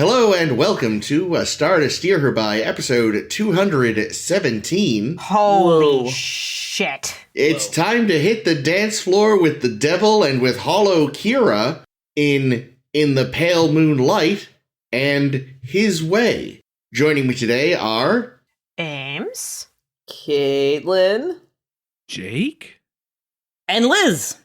Hello and welcome to A Star to Steer Her By, episode 217. Holy shit. It's time to hit the dance floor with the devil and with Hollow Kira in the Pale Moonlight and His Way. Joining me today are... Ames. Caitlin. Jake? And Liz.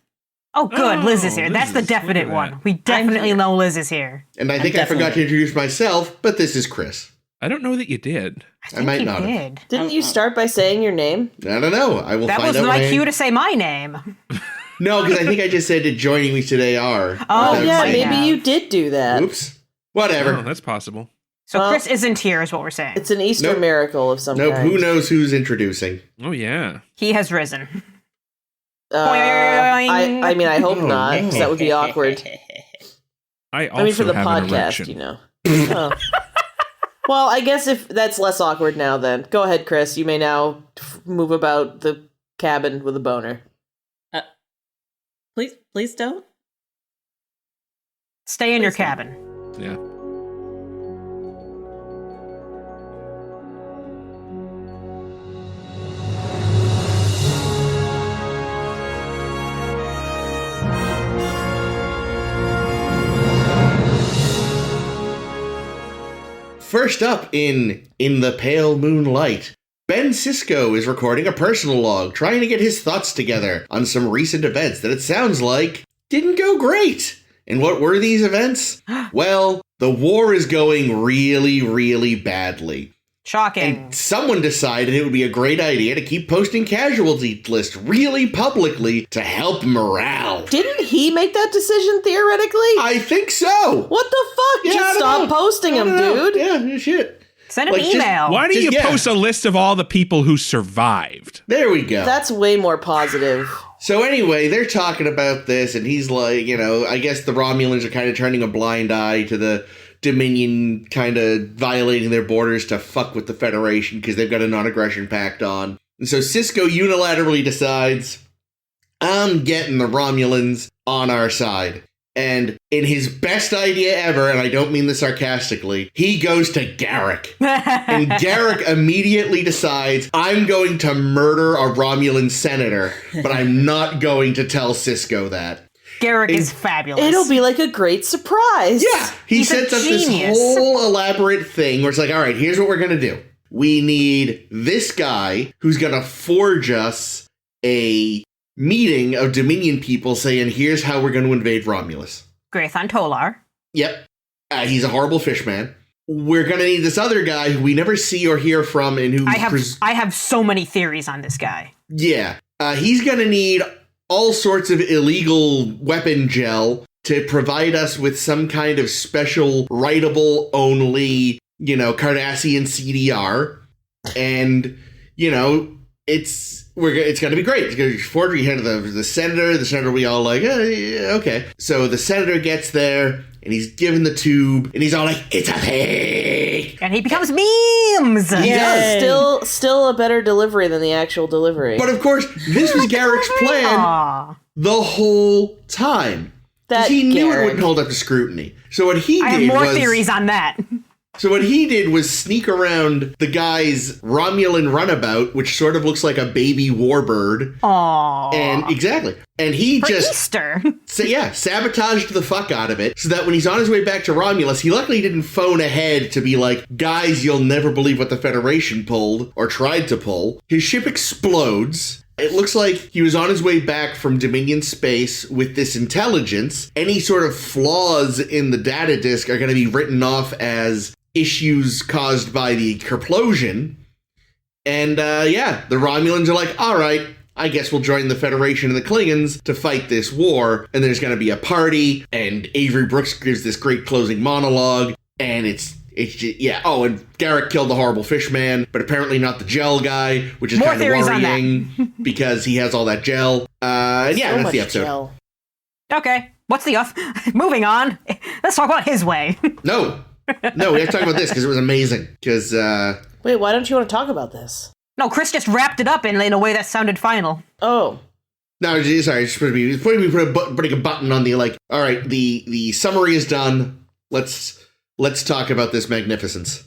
Oh, good. Liz is here. Liz That's the is- definite look at one. that. We definitely here. know Liz is here. And I think I forgot to introduce myself, but this is Chris. I don't know that you did. think might you not have. did. Didn't you start by saying your name? I don't know. I will That find was out my when I- cue to say my name. No, because I think I just said that joining me today are... Oh, Oh, yeah, might maybe have. you did do that. Oops. Whatever. Oh, that's possible. So Well, Chris isn't here is what we're saying. It's an Easter Nope. miracle of some Nope, kind. who knows who's introducing. Oh, yeah. He has risen. I mean, I hope Oh, not, because that would be awkward. I also I mean, for the have an podcast, erection. you know. Oh. Well, I guess if that's less awkward now, then go ahead, Chris. You may now move about the cabin with a boner. Please don't. Stay in your Please don't. cabin. Yeah. First up in the Pale Moonlight, Ben Sisko is recording a personal log, trying to get his thoughts together on some recent events that it sounds like didn't go great. And what were these events? Well, the war is going really, really badly. Shocking. And someone decided it would be a great idea to keep posting casualty lists really publicly to help morale. Didn't he make that decision, theoretically? I think so. What the fuck? Yeah, I Just don't stop know. posting I them, don't know. dude. Yeah, shit. Send an like, just- email. Why don't Just- you yeah. post a list of all the people who survived? There we go. That's way more positive. So anyway, they're talking about this, and he's like, I guess the Romulans are kind of turning a blind eye to the Dominion kind of violating their borders to fuck with the Federation because they've got a non-aggression pact on. And so Sisko unilaterally decides, I'm getting the Romulans on our side. And in his best idea ever, and I don't mean this sarcastically, he goes to Garrick. And Garrick immediately decides, I'm going to murder a Romulan senator, but I'm not going to tell Sisko that. Garrick is fabulous. It'll be like a great surprise. Yeah, he He's a sets up this genius. whole elaborate thing where it's like, all right, here's what we're going to do. We need this guy who's going to forge us a meeting of Dominion people saying, here's how we're going to invade Romulus. Grathon Tolar. Yep. He's a horrible fishman. We're going to need this other guy who we never see or hear from and who... I have so many theories on this guy. Yeah. He's going to need all sorts of illegal weapon gel to provide us with some kind of special writable only, Cardassian CDR. And, it's going to be great. It's going to be forgery head of the senator. The senator will be all like, yeah, okay. So the senator gets there and he's given the tube and he's all like, it's a thing. And he becomes memes. He Yeah, does. still a better delivery than the actual delivery. But of course, this was Garrick's plan Aw. the whole time. 'Cause That he knew it Garrick. wouldn't hold up to scrutiny. So what he I did have more was theories on that. So what he did was sneak around the guy's Romulan runabout, which sort of looks like a baby warbird. Aww. And exactly. And he For just Easter. sabotaged the fuck out of it so that when he's on his way back to Romulus, he luckily didn't phone ahead to be like, guys, you'll never believe what the Federation pulled or tried to pull. His ship explodes. It looks like he was on his way back from Dominion space with this intelligence. Any sort of flaws in the data disk are going to be written off as issues caused by the Kerplosion. And the Romulans are like, all right, I guess we'll join the Federation and the Klingons to fight this war. And there's going to be a party, and Avery Brooks gives this great closing monologue, and it's just, yeah. Oh, and Garrick killed the horrible fishman, but apparently not the gel guy, which is More kind of theories on that. worrying because he has all that gel. And yeah, So that's much the episode. gel. Okay. What's the moving on. Let's talk about His Way. No, we have to talk about this because it was amazing. Because Wait, why don't you want to talk about this? No, Chris just wrapped it up in a way that sounded final. Oh. no, sorry, it's supposed to be putting a button on the like. All right, the summary is done. Let's let's talk about this magnificence.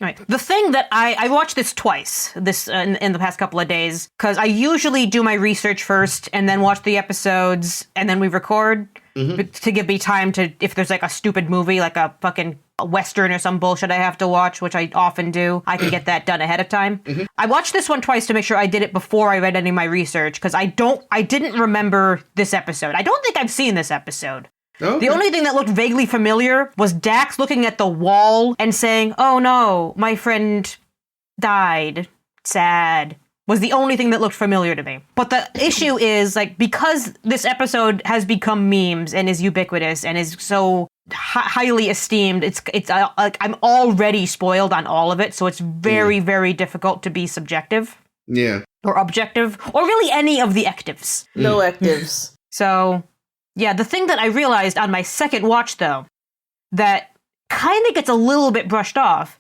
Right. The thing that I watched this twice in the past couple of days, because I usually do my research first and then watch the episodes and then we record to give me time to, if there's like a stupid movie, like a fucking Western or some bullshit I have to watch, which I often do, I can get that done ahead of time. I watched this one twice to make sure I did it before I read any of my research, because I didn't remember this episode. I don't think I've seen this episode. Okay. The only thing that looked vaguely familiar was Dax looking at the wall and saying, "Oh no, my friend died. Sad." Was the only thing that looked familiar to me. But the issue is, like, because this episode has become memes and is ubiquitous and is so highly esteemed, it's like I'm already spoiled on all of it, so it's very, very difficult to be subjective. Yeah. Or objective, or really any of the ectives. No ectives. So, yeah, the thing that I realized on my second watch, though, that kind of gets a little bit brushed off,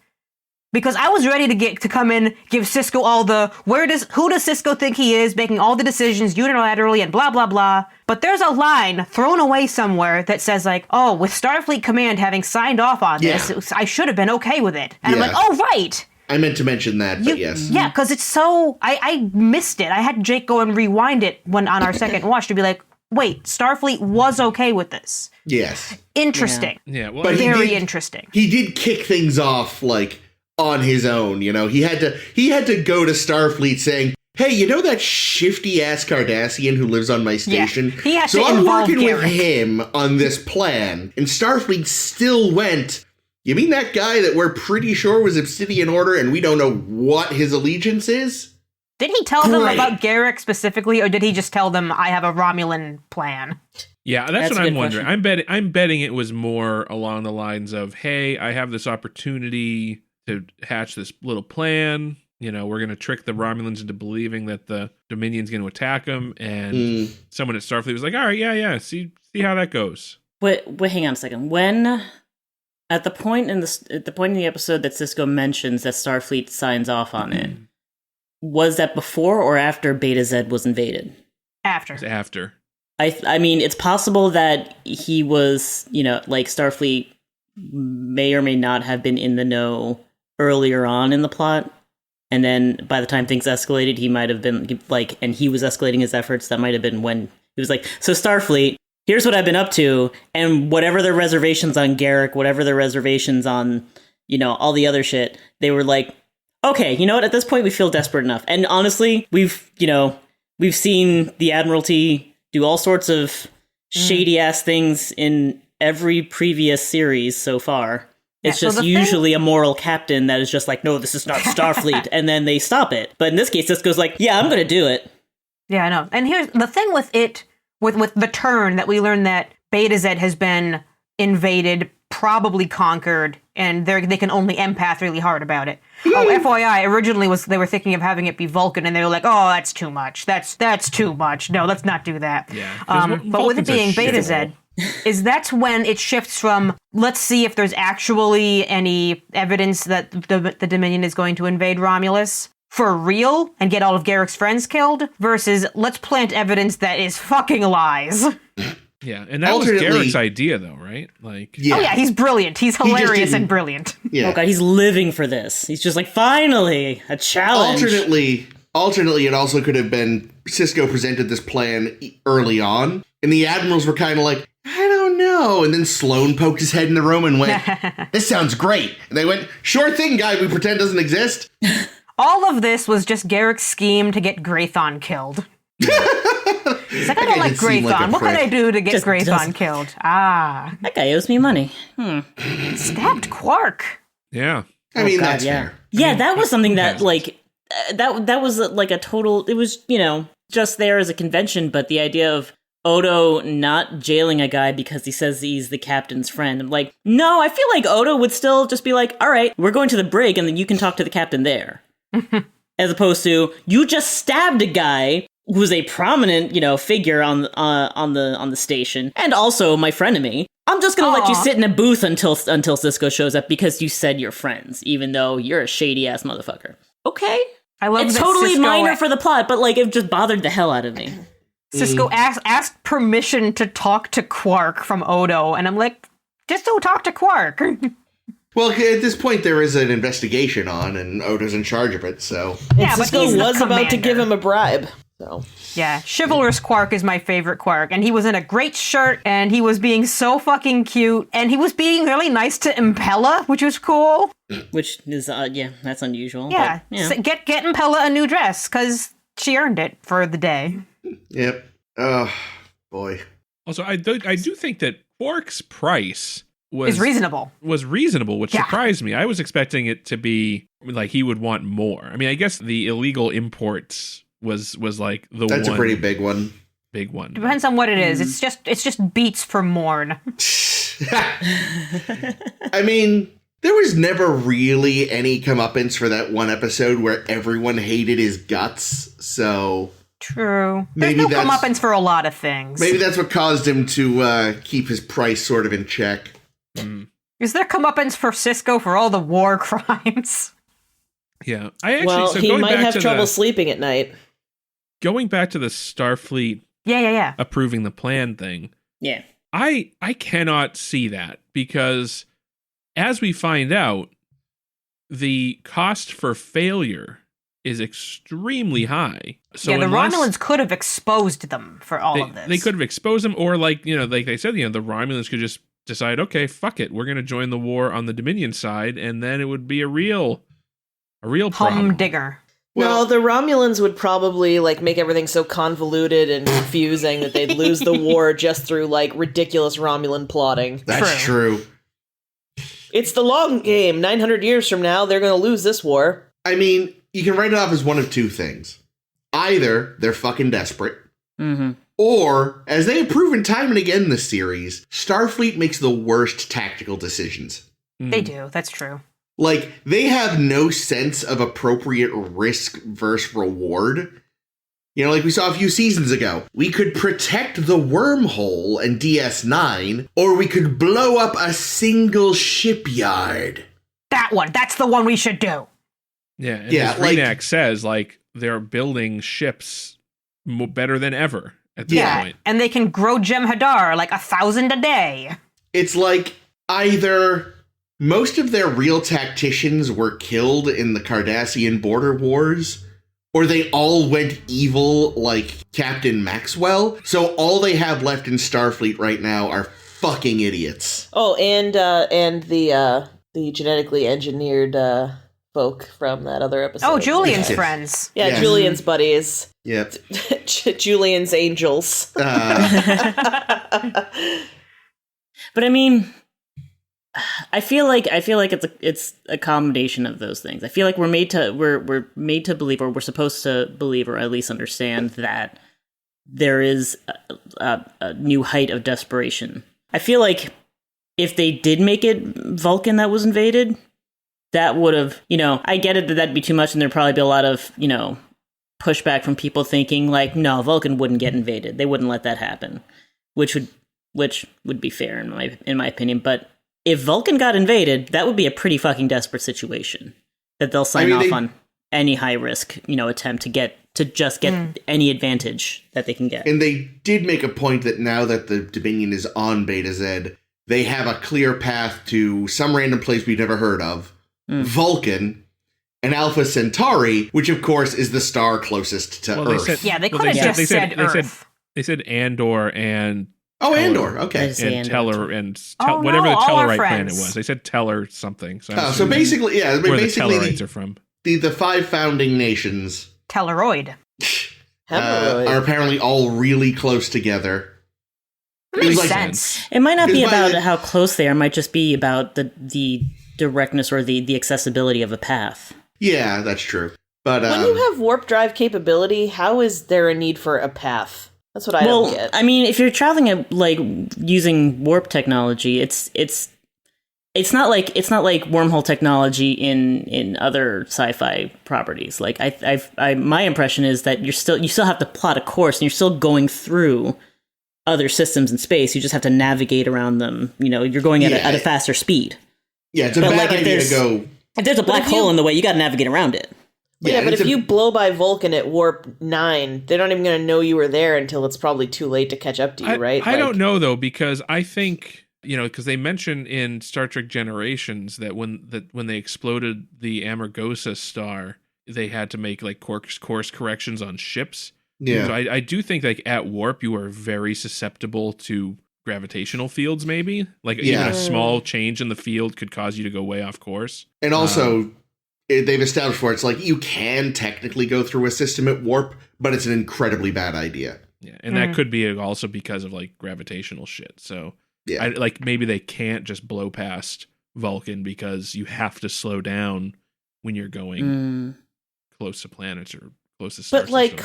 because I was ready to come in, give Sisko all the, who does Sisko think he is, making all the decisions unilaterally and blah, blah, blah. But there's a line thrown away somewhere that says, like, oh, with Starfleet Command having signed off on this, I should have been okay with it. And I'm like, oh, right. I meant to mention that, but yes. Yeah, because it's so, I missed it. I had Jake go and rewind it on our second watch to be like, wait, Starfleet was okay with this. Yes. Interesting. Yeah, well, But very interesting. He did kick things off, like, on his own, you know? He had to go to Starfleet saying, hey, you know that shifty-ass Cardassian who lives on my station? Yeah, he has so to I'm involve working with Garrick. him on this plan. And Starfleet still went, you mean that guy that we're pretty sure was Obsidian Order and we don't know what his allegiance is? Did he tell them Great. about Garrick specifically, or did he just tell them, I have a Romulan plan? yeah, That's that's a what I'm good wondering. question. I'm betting it was more along the lines of, hey, I have this opportunity to hatch this little plan. You know, we're going to trick the Romulans into believing that the Dominion's going to attack them, and someone at Starfleet was like, all right, yeah, see how that goes. Wait, hang on a second. When at the point in the episode that Sisko mentions that Starfleet signs off on it, was that before or after Beta Z was invaded? After. It's after. I mean, it's possible that he was, you know, like Starfleet may or may not have been in the know earlier on in the plot. And then by the time things escalated, he might have been like, and he was escalating his efforts. That might have been when he was like, so Starfleet, here's what I've been up to. And whatever their reservations on Garrick, whatever their reservations on, you know, all the other shit, they were like, okay, you know what? At this point, we feel desperate enough. And honestly, we've seen the Admiralty do all sorts of shady ass things in every previous series so far. It's Yeah, so just the usually a moral captain that is just like, no, this is not Starfleet. And then they stop it. But in this case, Sisko's like, yeah, I'm going to do it. Yeah, I know. And here's the thing with it, with the turn that we learned that Beta Z has been invaded, probably conquered, and they can only empath really hard about it. Oh, FYI, originally they were thinking of having it be Vulcan, and they were like, oh, that's too much. That's too much. No, let's not do that. Yeah, 'cause but with it Vulcans are being Beta shithole. Z, that's when it shifts from, let's see if there's actually any evidence that the Dominion is going to invade Romulus for real and get all of Garrick's friends killed, versus let's plant evidence that is fucking lies. Yeah, and that was Alternately- Garrick's idea, though, right? Like, Yeah. Oh yeah, he's brilliant. He's hilarious didn't- and brilliant. Yeah. Oh god, he's living for this. He's just like, finally, a challenge. Alternately, it also could have been Sisko presented this plan early on, and the admirals were kind of like, I don't know. And then Sloane poked his head in the room and went, this sounds great. And they went, sure thing, guy we pretend doesn't exist. All of this was just Garrick's scheme to get Graython killed. He's like, I don't guy like did seem like a Graython. What can prick. I do to get Just Graython doesn't- killed? Ah. That guy owes me money. Stabbed Quark. yeah. I mean, God, that's yeah. fair. Yeah, that was something that, peasants. like, that was like a total, it was, you know, just there as a convention, but the idea of Odo not jailing a guy because he says he's the captain's friend. I'm like, no, I feel like Odo would still just be like, all right, we're going to the brig and then you can talk to the captain there. As opposed to, you just stabbed a guy who's a prominent, you know, figure on the station, and also my frenemy. I'm just gonna let you Aw. sit in a booth until Sisko shows up because you said you're friends, even though you're a shady ass motherfucker. Okay, I love it's that totally Sisko, minor for the plot, but like it just bothered the hell out of me. Sisko asked permission to talk to Quark from Odo, and I'm like, just don't talk to Quark. Well, at this point, there is an investigation on, and Oda's in charge of it, so... Yeah, but Sisko he's the was about to commander. give him a bribe. So Yeah, chivalrous Quark is my favorite Quark, and he was in a great shirt, and he was being so fucking cute, and he was being really nice to Impella, which was cool. Which is, that's unusual. Yeah, But, yeah. So get Impella a new dress, because she earned it for the day. Yep. Oh, boy. Also, I do think that Quark's price It's reasonable. was reasonable, which Yeah. surprised me. I was expecting it to be like he would want more. I mean, I guess the illegal imports was like the That's one a pretty big one. big one. Depends on what it is. It's just beats for Morn. I mean, there was never really any comeuppance for that one episode where everyone hated his guts, so... True. Maybe There's no that's- comeuppance for a lot of things. Maybe that's what caused him to keep his price sort of in check. Is there comeuppance for Sisko for all the war crimes? Yeah, I actually. well, so he going might back have to trouble the, sleeping at night. going back to the Starfleet Yeah. approving the plan thing. Yeah. I cannot see that because, as we find out, the cost for failure is extremely high. So yeah, the unless Romulans could have exposed them for all of this. they could have exposed them, or like they said, the Romulans could just decide, okay, fuck it, we're going to join the war on the Dominion side, and then it would be a real problem. Humdinger. No, the Romulans would probably make everything so convoluted and confusing that they'd lose the war just through ridiculous Romulan plotting. That's true. It's the long game. 900 years from now, they're going to lose this war. I mean, you can write it off as one of two things. Either they're fucking desperate, Mm-hmm. or, as they have proven time and again in this series, Starfleet makes the worst tactical decisions. They do. That's true. They have no sense of appropriate risk versus reward. Like we saw a few seasons ago. We could protect the wormhole and DS9, or we could blow up a single shipyard. That one. That's the one we should do. Yeah, and Yeah, as Renack says, they're building ships better than ever at this point. And they can grow Jem'Hadar 1,000 a day. It's either most of their real tacticians were killed in the Cardassian border wars, or they all went evil like Captain Maxwell, so all they have left in Starfleet right now are fucking idiots. Oh, and the genetically engineered folk from that other episode. Oh, Julian's Yes. friends. Yeah, Yes. Julian's buddies. Yep. Julian's angels. But I mean, I feel like it's a combination of those things. I feel like we're made to believe, or we're supposed to believe, or at least understand that there is a new height of desperation. I feel like if they did make it Vulcan that was invaded, that would have, I get it that that'd be too much, and there'd probably be a lot of, pushback from people thinking no, Vulcan wouldn't get invaded. They wouldn't let that happen, which would be fair in my opinion. But if Vulcan got invaded, that would be a pretty fucking desperate situation that they'll sign off on any high risk, attempt to get any advantage that they can get. And they did make a point that now that the Dominion is on Beta Z, they have a clear path to some random place we've never heard of, Vulcan, and Alpha Centauri, which of course is the star closest to Earth. They could have just said Earth. They said Andor and Andor, okay. and Teller and Oh, whatever no, the all our Tellarite planet friends. was. They said Teller something. So, So basically, where basically the Tellarites are from. the five founding nations Telleroid. are apparently all really close together. That makes It was sense. It might not be Because by about the- how close they are. It might just be about the directness or the accessibility of a path. Yeah, that's true. But When you have warp drive capability, how is there a need for a path? That's what I don't get. I mean, if you're traveling at using warp technology, it's not like wormhole technology in other sci-fi properties. My impression is that you still have to plot a course, and you're still going through other systems in space. You just have to navigate around them. You're going at a faster speed. yeah, it's a but, bad if idea to there's- go. If there's a black hole in the way, you got to navigate around it. Yeah, but it's if you blow by Vulcan at warp 9, they're not even going to know you were there until it's probably too late to catch up to you, right? I don't know though, because I think because they mention in Star Trek Generations that when they exploded the Amargosa star, they had to make like course corrections on ships. Yeah. So I do think like at warp you are very susceptible to gravitational fields. Maybe like even a small change in the field could cause you to go way off course. And also, they've established for it's like you can technically go through a system at warp, but it's an incredibly bad idea. Yeah, and that could be also because of like gravitational shit. So Yeah. like maybe they can't just blow past Vulcan because you have to slow down when you're going close to planets or close to stars. But like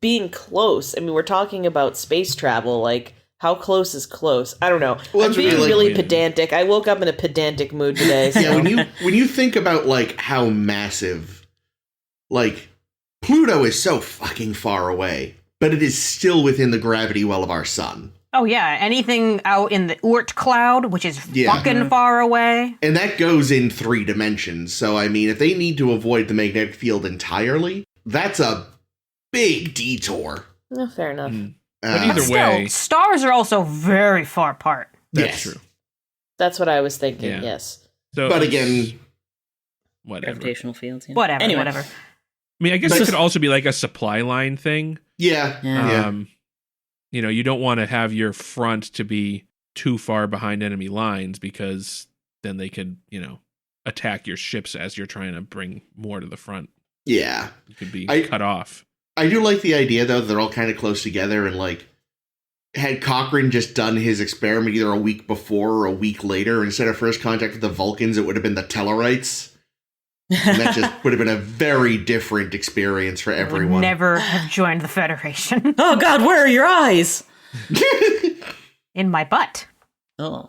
being close. I mean, we're talking about space travel. Like, how close is close? I don't know. Well, I'm being really pedantic. I woke up in a pedantic mood today. So. Yeah, when you think about like how massive, like Pluto is so fucking far away, but it is still within the gravity well of our sun. Oh, yeah. Anything out in the Oort cloud, which is fucking far away. And that goes in 3 dimensions. So, I mean, if they need to avoid the magnetic field entirely, that's a big detour. No, fair enough. But either way, stars are also very far apart. that's true. That's what I was thinking, Yeah. yes. So, But again, whatever. Gravitational fields. Yeah. Whatever, Anyway. whatever. I mean, I guess it could also be like a supply line thing. yeah. You don't want to have your front to be too far behind enemy lines because then they could, attack your ships as you're trying to bring more to the front. Yeah. You could be I- cut off. I do like the idea, though, that they're all kind of close together, and, like, had Cochrane just done his experiment either a week before or a week later, instead of first contact with the Vulcans, it would have been the Tellarites. And that just would have been a very different experience for Would everyone. never have joined the Federation. Oh God, where are your eyes? In my butt. Oh.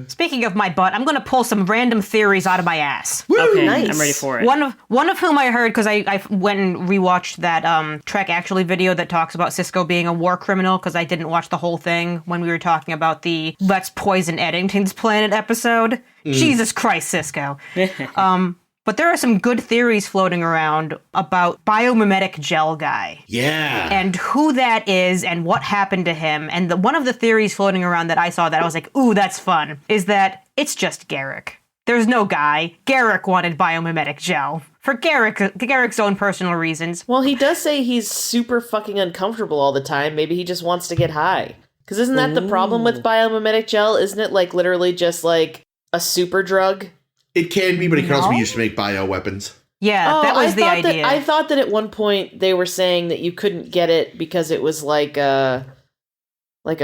Speaking of my butt, I'm going to pull some random theories out of my ass. Okay, nice. I'm ready for it. One of whom I heard because I went and rewatched that Trek Actually video that talks about Sisko being a war criminal because I didn't watch the whole thing when we were talking about the Let's Poison Eddington's Planet episode. Jesus Christ, Sisko. But there are some good theories floating around about biomimetic gel guy. Yeah. And who that is and what happened to him. And one of the theories floating around that I saw that I was like, ooh, that's fun, is that it's just Garrick. There's no guy. Garrick wanted biomimetic gel. For Garrick's own personal reasons. Well, he does say he's super fucking uncomfortable all the time. Maybe he just wants to get high. Because isn't that the problem with biomimetic gel? Isn't it like literally just like a super drug? It can be, but it can also be used to make bioweapons. Yeah, that was the idea. I thought that at one point they were saying that you couldn't get it because it was like a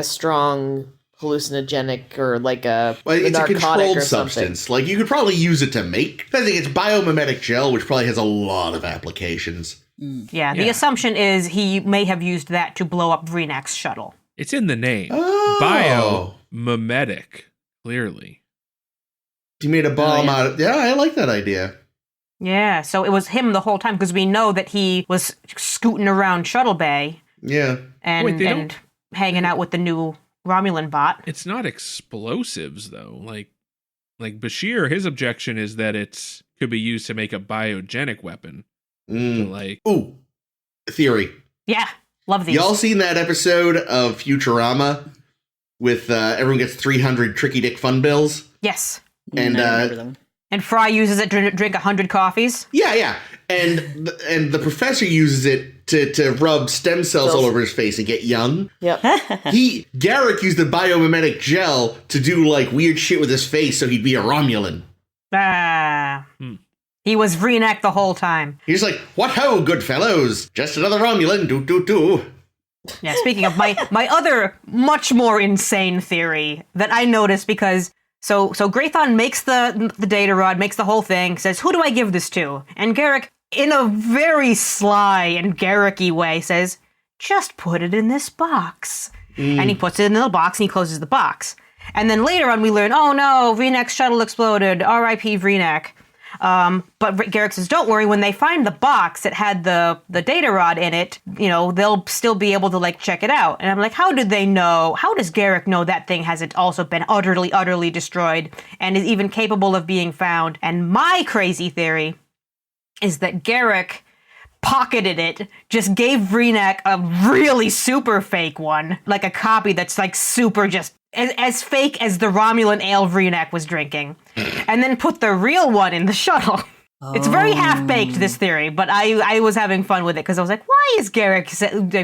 strong hallucinogenic or like a It's a narcotic controlled or something. substance. Like, you could probably use it to make. I think it's biomimetic gel, which probably has a lot of applications. Yeah, the assumption is he may have used that to blow up Vreenak's shuttle. It's in the name. Oh. Biomimetic, clearly. He made a bomb out of... Yeah, I like that idea. Yeah, so it was him the whole time because we know that he was scooting around Shuttle Bay Yeah. and, Wait, and hanging out with the new Romulan bot. It's not explosives, though. Like Bashir, his objection is that it could be used to make a biogenic weapon. So like, Ooh, theory. Yeah, love these. Y'all seen that episode of Futurama with everyone gets 300 Tricky Dick Fun Bills? Yes. And I remember them. And Fry uses it to drink 100 coffees. Yeah. And the professor uses it to rub stem cells all over his face and get young. Yep. Garrick used the biomimetic gel to do like weird shit with his face so he'd be a Romulan. He was Vreenak the whole time. He's like, what ho, good fellows? Just another Romulan, do. Yeah, speaking of my other much more insane theory that I noticed because so Graython makes the data rod, makes the whole thing, says, who do I give this to? And Garrick, in a very sly and Garrick-y way, says, just put it in this box. And he puts it in the box and he closes the box. And then later on we learn, oh no, Vreenak's shuttle exploded, R.I.P. Vreenak. But Garrick says, don't worry, when they find the box that had the data rod in it, they'll still be able to like check it out. And I'm like, how did they know? How does Garrick know that thing hasn't also been utterly destroyed and is even capable of being found? And my crazy theory is that Garrick pocketed it, just gave Vreenak a really super fake one, like a copy that's like super just as fake as the Romulan ale Vreenak was drinking, and then put the real one in the shuttle. It's very half-baked, this theory, but I was having fun with it because I was like, why is Garrick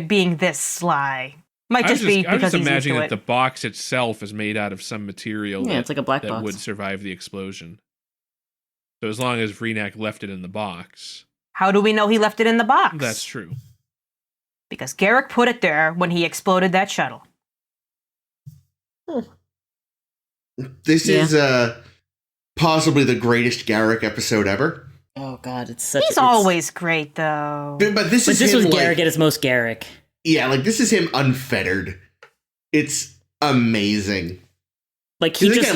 being this sly? Might just be because I was just he's imagining used that to the box itself is made out of some material it's like a black that box. would survive the explosion. So as long as Vreenak left it in the box. How do we know he left it in the box? That's true. Because Garrick put it there when he exploded that shuttle. This is possibly the greatest Garrick episode ever. Oh God, it's such. He's always great, though. But this is this him, was like, Garrick at his most Garrick. Yeah, like this is him unfettered. It's amazing. Like he just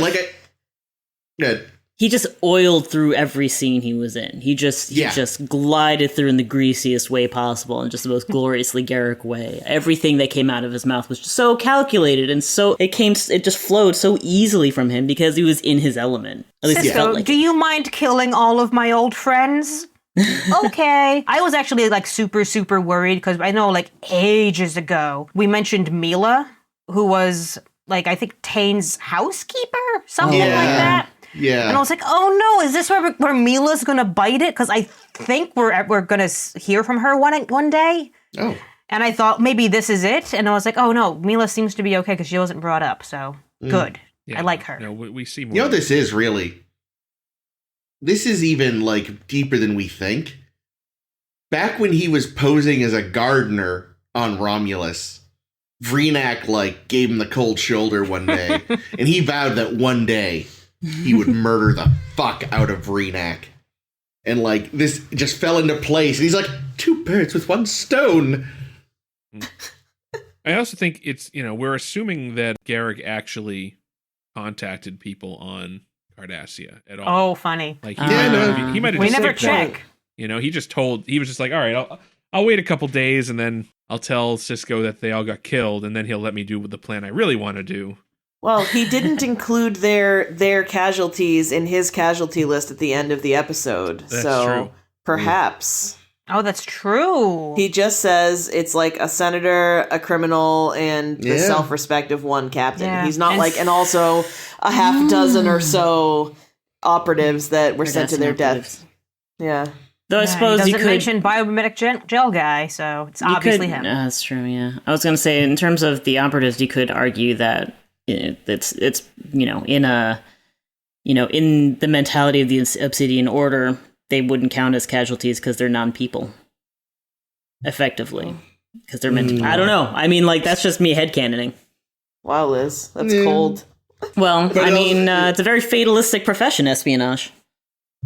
Good. he just oiled through every scene he was in. He just glided through in the greasiest way possible, in just the most gloriously Garrick way. Everything that came out of his mouth was just so calculated, and so it just flowed so easily from him because he was in his element. At least it felt Sisko, like do you mind killing all of my old friends? Okay. I was actually like super, super worried because I know like ages ago we mentioned Mila, who was like, I think Tane's housekeeper, something like that. Yeah. And I was like, oh no, is this where Mila's gonna bite it? Because I think we're gonna hear from her one day. Oh. And I thought maybe this is it. And I was like, oh no, Mila seems to be okay because she wasn't brought up. So good. Yeah, I like her. No, we see more. You know what this is, really? This is even, like, deeper than we think. Back when he was posing as a gardener on Romulus, Vreenak, like, gave him the cold shoulder one day. And he vowed that one day he would murder the fuck out of Vreenak. And, like, this just fell into place. And he's like, 2 birds with 1 stone. I also think it's, we're assuming that Garrick actually contacted people on Cardassia at all. Oh, funny. Like no. he might have We just never said, check. he was just like, all right, I'll wait a couple days and then I'll tell Sisko that they all got killed and then he'll let me do the plan I really want to do. Well, he didn't include their casualties in his casualty list at the end of the episode. That's so true. perhaps. Oh, that's true. He just says it's like a senator, a criminal, and the self-respect of one captain. Yeah. He's not And and also a half dozen or so operatives that were sent to their deaths. Yeah. Though I suppose he you doesn't could mention biomimetic gel guy, so it's obviously him. That's true. Yeah, I was going to say in terms of the operatives, you could argue that it's in the mentality of the Obsidian Order, they wouldn't count as casualties because they're non-people, effectively, because they're meant to. I don't know. I mean, like, that's just me headcanoning. Wow, Liz, that's cold. Well, it's a very fatalistic profession, espionage.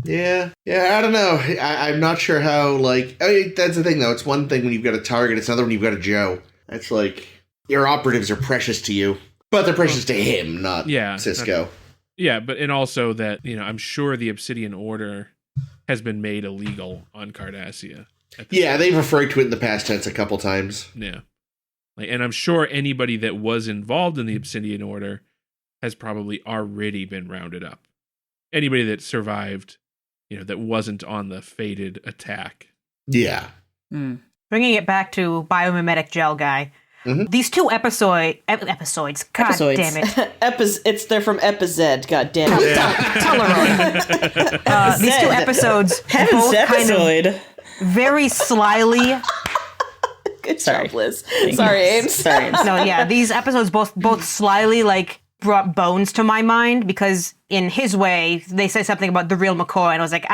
Yeah, I don't know. I'm not sure how, that's the thing, though. It's one thing when you've got a target, it's another when you've got a Joe. That's like, your operatives are precious to you, but they're precious to him, not Sisko. And also that, I'm sure the Obsidian Order has been made illegal on Cardassia. Yeah, they've referred to it in the past tense a couple times. Yeah. And I'm sure anybody that was involved in the Obsidian Order has probably already been rounded up. Anybody that survived, that wasn't on the fated attack. Yeah. Bringing it back to biomimetic gel guy. Mm-hmm. These 2 episodes. God damn it. They're from Epized. God damn it. Teleroid. These 2 episodes both kind of very slyly. Good job, Liz. Sorry, Ames. Sorry. No, yeah, these episodes both slyly brought Bones to my mind because in his way, they said something about the real McCoy, and I was like,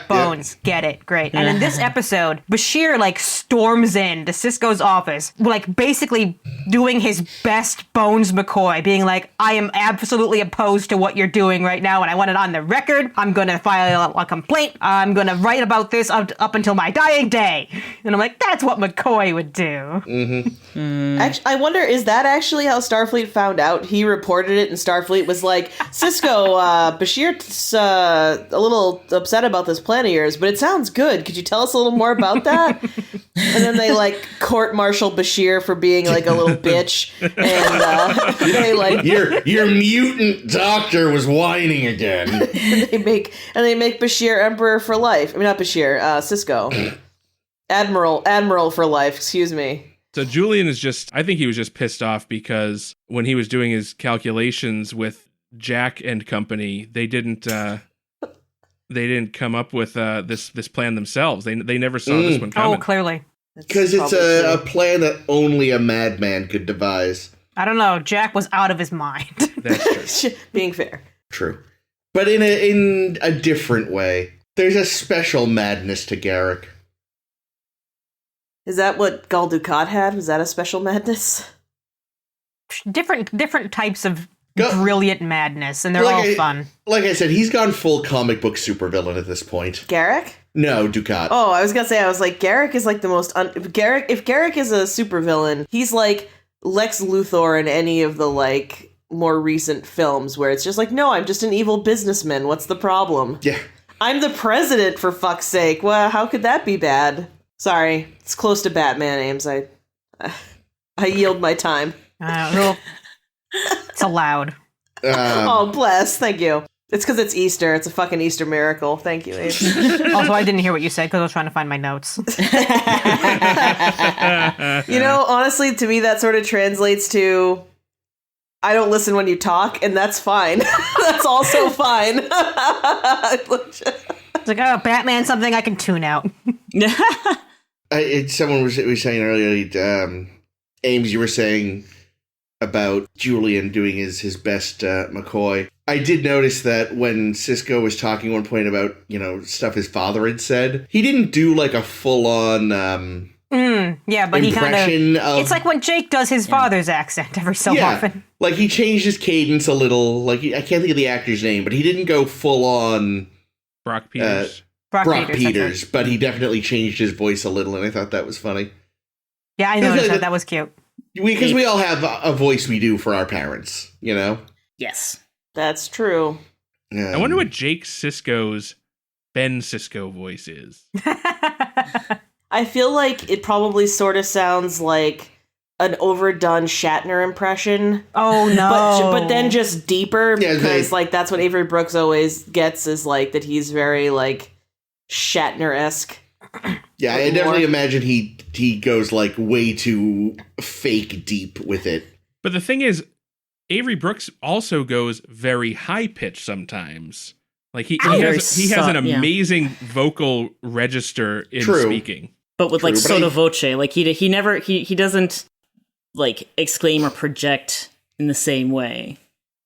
Bones, get it, great. And in this episode, Bashir, storms in to Sisko's office, basically doing his best Bones McCoy, being like, I am absolutely opposed to what you're doing right now, and I want it on the record. I'm going to file a complaint. I'm going to write about this up until my dying day. And I'm like, that's what McCoy would do. Mm-hmm. Actually, I wonder, is that actually how Starfleet found out? He reported it, and Starfleet was like, Sisko, Bashir's a little upset about this plan of yours, but it sounds good. Could you tell us a little more about that? And then they court-martial Bashir for being a little bitch, and your mutant doctor was whining again. and they make Bashir Emperor for life. I mean, not Bashir, Sisko, Admiral for life. Excuse me. So Julian is I think he was just pissed off because when he was doing his calculations with Jack and company, they didn't come up with this plan themselves. They never saw this one coming. Oh, clearly. Because it's a plan that only a madman could devise. I don't know. Jack was out of his mind. That's true. Being fair. True. But in a different way. There's a special madness to Garrick. Is that what Gul Dukat had? Was that a special madness? Different types of brilliant madness, and they're all fun. Like I said, he's gone full comic book supervillain at this point. Garrick? No, Dukat. Oh, I was gonna say, Garrick is like the most... If Garrick is a supervillain, he's like Lex Luthor in any of the, like, more recent films where it's just like, no, I'm just an evil businessman. What's the problem? Yeah. I'm the president, for fuck's sake. Well, how could that be bad? Sorry, it's close to Batman, Ames. I yield my time. It's allowed. Oh, bless. Thank you. It's because it's Easter. It's a fucking Easter miracle. Thank you, Ames. Also, I didn't hear what you said because I was trying to find my notes. Honestly, to me, that sort of translates to... I don't listen when you talk, and that's fine. That's also fine. It's like, oh, Batman's something I can tune out. Someone was saying earlier, Ames, you were saying about Julian doing his best McCoy. I did notice that when Sisko was talking at one point about, stuff his father had said, he didn't do like a full-on... yeah, but he kind of... It's like when Jake does his father's accent every so often. Like, he changed his cadence a little. Like, I can't think of the actor's name, but he didn't go full-on... Brock Peters. Brock Peters, but he definitely changed his voice a little, and I thought that was funny. Yeah, I noticed that. That was cute. Because we all have a voice we do for our parents, Yes. That's true. I wonder what Jake Sisko's Ben Sisko voice is. I feel like it probably sort of sounds like an overdone Shatner impression. Oh, no. But then just deeper, because, that's what Avery Brooks always gets, is, that he's very, Shatner-esque. Yeah, I definitely imagine he goes, way too fake deep with it. But the thing is, Avery Brooks also goes very high-pitched sometimes. Like, he has an amazing vocal register in speaking. But with sotto voce, he doesn't exclaim or project in the same way.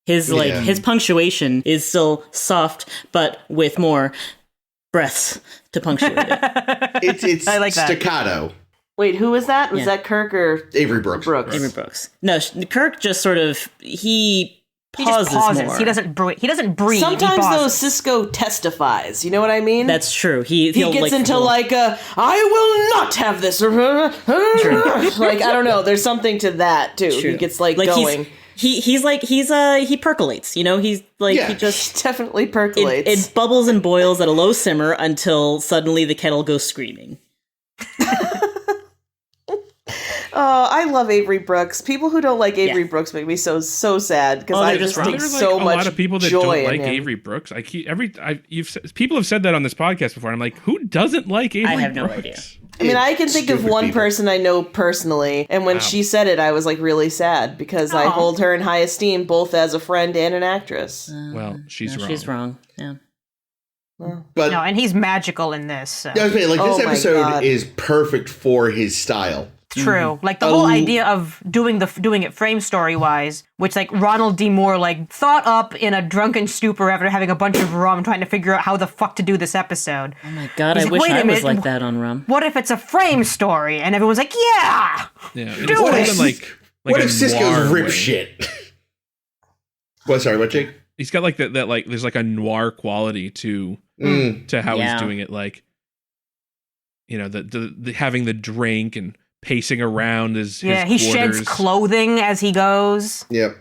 His punctuation is still soft, but with more breaths to punctuate it. It's I like that. Staccato. Wait, who was that? Was that Kirk or Avery Brooks? Avery Brooks. No, Kirk just sort of he pauses more. He doesn't breathe. Sometimes though, Sisko testifies. You know what I mean? That's true. He gets into I will not have this. I don't know. There's something to that too. True. He gets going. He percolates. He just definitely percolates. It bubbles and boils at a low simmer until suddenly the kettle goes screaming. Oh, I love Avery Brooks. People who don't like Avery Brooks make me so sad because I just take so much joy. A lot of people that don't like Avery Brooks. People have said that on this podcast before. I'm like, who doesn't like Avery Brooks? I have no idea. I mean, I can think of one person I know personally, and when she said it, I was really sad because I hold her in high esteem, both as a friend and an actress. Well, she's wrong. She's wrong. Yeah. But no, and he's magical in this. So. I was saying, this episode is perfect for his style. True. The whole idea of doing it frame story wise, which Ronald D. Moore thought up in a drunken stupor after having a bunch of rum trying to figure out how the fuck to do this episode. Oh my god, I wish I was like that on rum. What if it's a frame story? And everyone's like, yeah! Do it! What if Sisko's rip shit? What, sorry, what, Jake? He's got that there's a noir quality to how he's doing it, the having the drink and pacing around his he quarters. sheds clothing as he goes. Yep.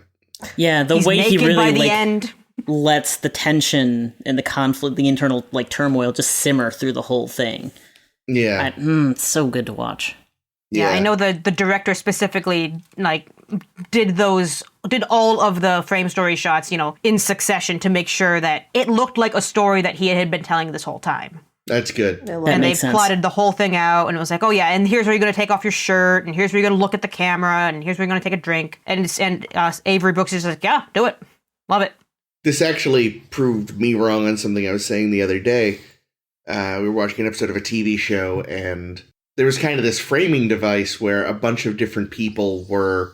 Yeah, the He's way he really by the end. lets the tension and the conflict, the internal turmoil, just simmer through the whole thing. Yeah, it's so good to watch. Yeah, I know the director specifically did all of the frame story shots, in succession to make sure that it looked like a story that he had been telling this whole time. That's good. I love That And they makes sense. plotted the whole thing out, and it was like, oh yeah, and here's where you're going to take off your shirt, and here's where you're going to look at the camera, and here's where you're going to take a drink. And Avery Brooks is like, yeah, do it. Love it. This actually proved me wrong on something I was saying the other day. We were watching an episode of a TV show, and there was kind of this framing device where a bunch of different people were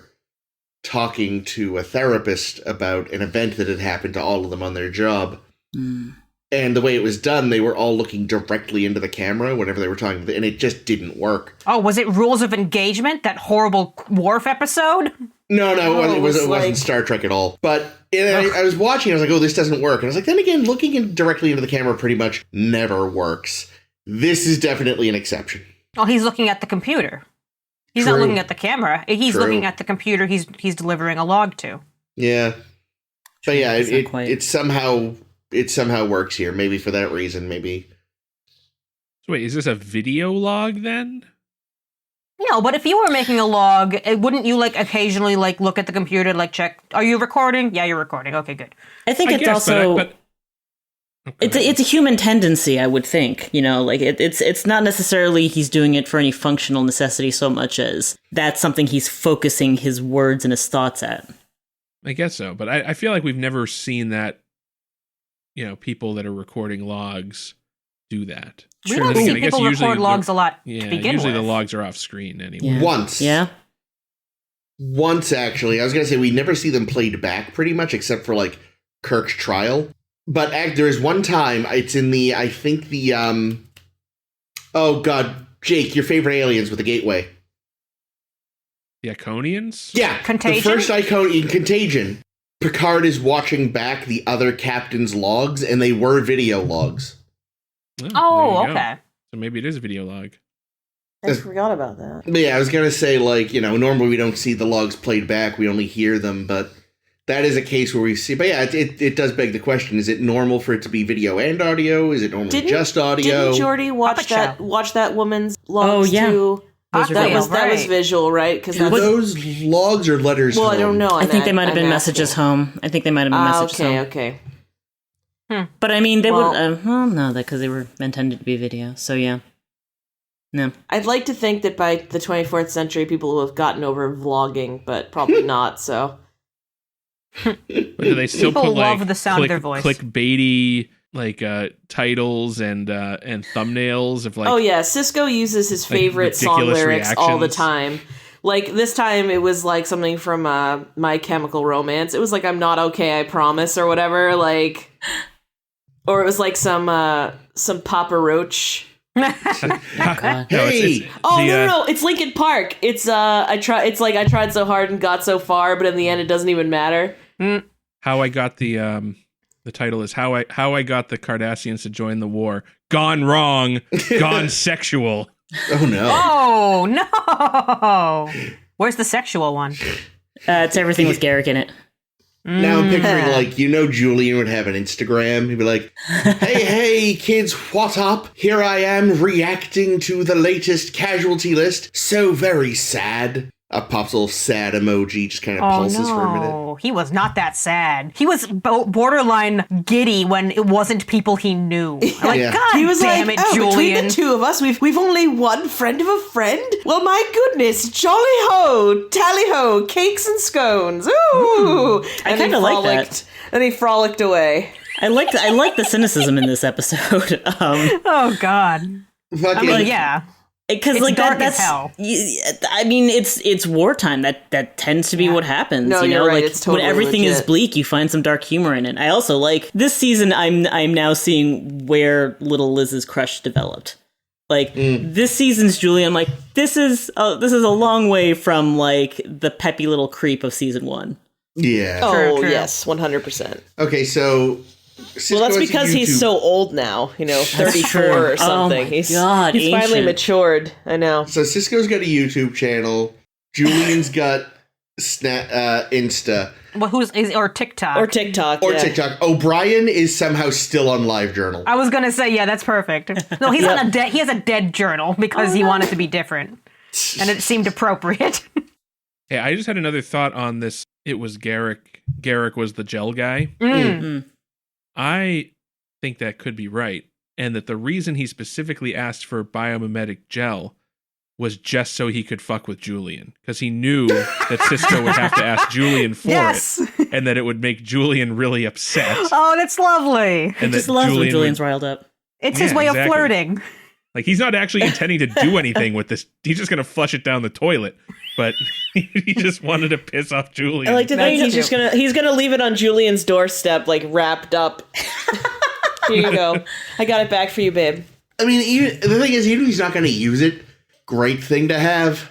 talking to a therapist about an event that had happened to all of them on their job. Mm. And the way it was done, they were all looking directly into the camera whenever they were talking, and it just didn't work. Oh, was it Rules of Engagement, that horrible Worf episode? No, it wasn't like- Star Trek at all. But I was watching, I was like, oh, this doesn't work. And I was like, then again, looking directly into the camera pretty much never works. This is definitely an exception. Oh, he's looking at the computer. He's not True. looking at the camera. He's True. looking at the computer he's delivering a log to. Yeah. But yeah, It's not quite- it somehow works here. Maybe for that reason, maybe. So wait, is this a video log then? No, but if you were making a log, wouldn't you like occasionally like look at the computer, like check, are you recording? Yeah, you're recording. Okay, good. I think I it's guess, also but it's a human tendency, I would think. You know, like it's not necessarily he's doing it for any functional necessity so much as that's something he's focusing his words and his thoughts at. I guess so, but I feel like we've never seen that. You know, people that are recording logs do that. We True. don't Then see again, I guess people usually record the- logs a lot Yeah, to begin usually with. the logs are off screen anyway. Yeah. Once. Yeah. Once, actually. I was going to say, we never see them played back pretty much, except for, like, Kirk's trial. But there is one time, it's in the, I think the, oh god, Jake, your favorite aliens with the gateway. The Iconians? Yeah, Contagion? the first icon in Contagion. Picard is watching back the other captain's logs, and they were video logs. Oh, there you go. okay. So maybe it is a video log. I forgot about that. But yeah, I was going to say, like, you know, normally we don't see the logs played back, we only hear them, but that is a case where we see. But yeah, it does beg the question, is it normal for it to be video and audio? Is it normally just audio? Didn't Jordy Puppet watch that woman's logs Oh, yeah. too? Those are That That video. was Right. visual, right? Because Were that's those logs or letters well, I home? don't know. I think they might have been I'm messages asking. home. I think they might have been messages Okay, home. okay. But I mean, they Well- would. Well, no, that because they were intended to be video. So yeah. No. I'd like to think that by the 24th century, people will have gotten over vlogging, but probably not. So But do they still People put like love the sound of their voice. clickbaity like titles and thumbnails of like oh yeah, Sisko uses his like, favorite song ridiculous lyrics all the reactions. time. Like this time, it was like something from My Chemical Romance. It was like "I'm not okay, I promise" or whatever. Like, or it was like some Papa Roach. God. No, Hey! Oh the, no, it's Linkin Park. It's I tried so hard and got so far, but in the end, it doesn't even matter. How I got the title is how I got the Cardassians to join the war. Gone wrong, gone sexual. Oh no. Oh, no. Where's the sexual one? It's everything with Garrick in it. Now I'm picturing, like, you know, Julian would have an Instagram. He'd be like, hey, kids, what up? Here I am reacting to the latest casualty list. So very sad. Up pops a little sad emoji, just kind of Oh, pulses for a minute. no. He was not that sad. He was borderline giddy when it wasn't people he knew. Like, Yeah. God He was damn like, it, "Oh, between Julian. the two of us, we've only one friend of a friend. Well, my goodness, jolly ho, tally ho, cakes and scones. Ooh!" I And he kinda like that. frolicked- And he frolicked away. I like the cynicism in this episode. Oh, God. Fucking, Well, yeah. Because It's like dark that's as hell. I mean, it's wartime. That tends to be what happens. No, you know, you're right. like It's totally when everything is legit. bleak, you find some dark humor in it. I also like this season. I'm now seeing where little Liz's crush developed. Like this season's Julie, I'm like, this is a long way from like the peppy little creep of season 1. Yeah. Oh, true. yes, 100%. Okay, so... Cisco Well, that's has a because he's YouTube- so old now, 34 true. or Oh something. my God, he's finally ancient. matured. I know. So Cisco's got a YouTube channel. Julian's got Insta. Well, or TikTok. Or TikTok. Or yeah. TikTok. O'Brien is somehow still on LiveJournal. I was going to say, yeah, that's perfect. No, he's on he has a dead journal because he wanted to be different. And it seemed appropriate. Hey, I just had another thought on this. It was Garrick. Garrick was the gel guy. Mm. I think that could be right. and that the reason he specifically asked for biomimetic gel was just so he could fuck with Julian, because he knew that Sisko would have to ask Julian for it, and that it would make Julian really upset. Oh, that's lovely. He just loves when Julian's riled up. It's his way of flirting. Like, he's not actually intending to do anything with this. He's just going to flush it down the toilet. But he just wanted to piss off Julian. I like to think he's gonna leave it on Julian's doorstep, like wrapped up. Here you go. I got it back for you, babe. I mean, the thing is, even if he's not going to use it, great thing to have.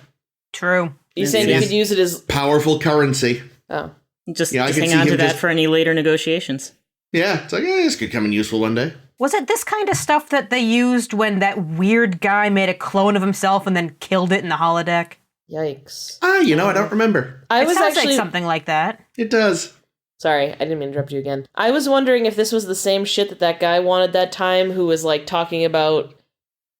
True. You saying you could use it as powerful currency? Oh, just hang on to that for any later negotiations. Yeah, it's like, this could come in useful one day. Was it this kind of stuff that they used when that weird guy made a clone of himself and then killed it in the holodeck? Yikes. I don't remember. It sounds like something like that. It does. Sorry, I didn't mean to interrupt you again. I was wondering if this was the same shit that guy wanted that time, who was like talking about,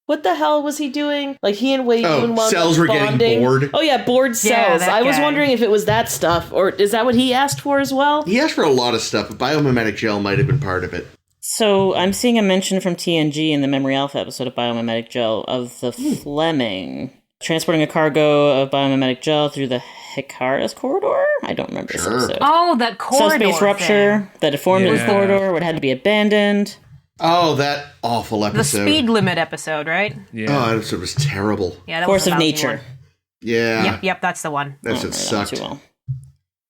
what the hell was he doing? Like, he and Wei Yun wound cells up were bonding. getting bored. Oh yeah, bored cells. that I was guy. wondering if it was that stuff, or is that what he asked for as well? He asked for a lot of stuff, but biomimetic gel might have been part of it. So I'm seeing a mention from TNG in the Memory Alpha episode of Biomimetic Gel of the Fleming transporting a cargo of biomimetic gel through the Hikaris corridor? I don't remember this episode. Oh, that corridor Subspace rupture that deformed the corridor where it had to be abandoned. Oh, that awful episode. The speed limit episode, right? Yeah. Oh, that episode was terrible. Yeah, that Force was of Nature. One. Yeah. Yep, that's the one. That episode sucked. Too well.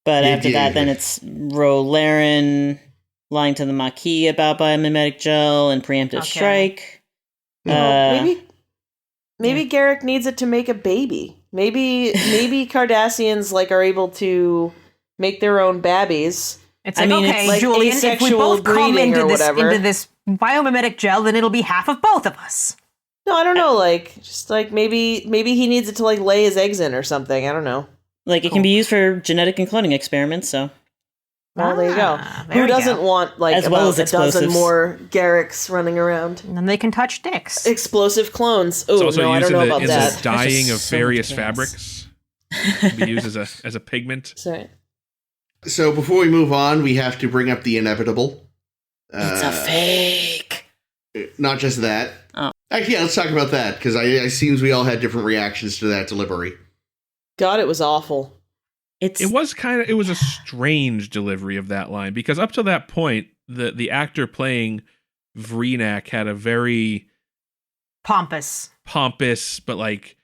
But after that, then it's Rolaren lying to the Maquis about biomimetic gel and preemptive strike. Maybe Garrick needs it to make a baby. Maybe Cardassians like are able to make their own babbies. It's like, okay, like Julian, if we both come into this biomimetic gel, then it'll be half of both of us. No, I don't know. Like, just like maybe he needs it to like lay his eggs in or something. I don't know. Like, it can be used for genetic and cloning experiments. So, well, there you go. Who doesn't want like as well as a dozen more Garricks running around? And then they can touch dicks. Explosive clones. Oh no, I don't know about that. The dyeing of various fabrics can be used as a pigment. Sorry. So before we move on, we have to bring up the inevitable. It's a fake. Not just that. Oh. Actually, yeah, let's talk about that, because it seems we all had different reactions to that delivery. God, it was awful. It was a strange delivery of that line, because up to that point, the actor playing Vreenak had a very pompous, but like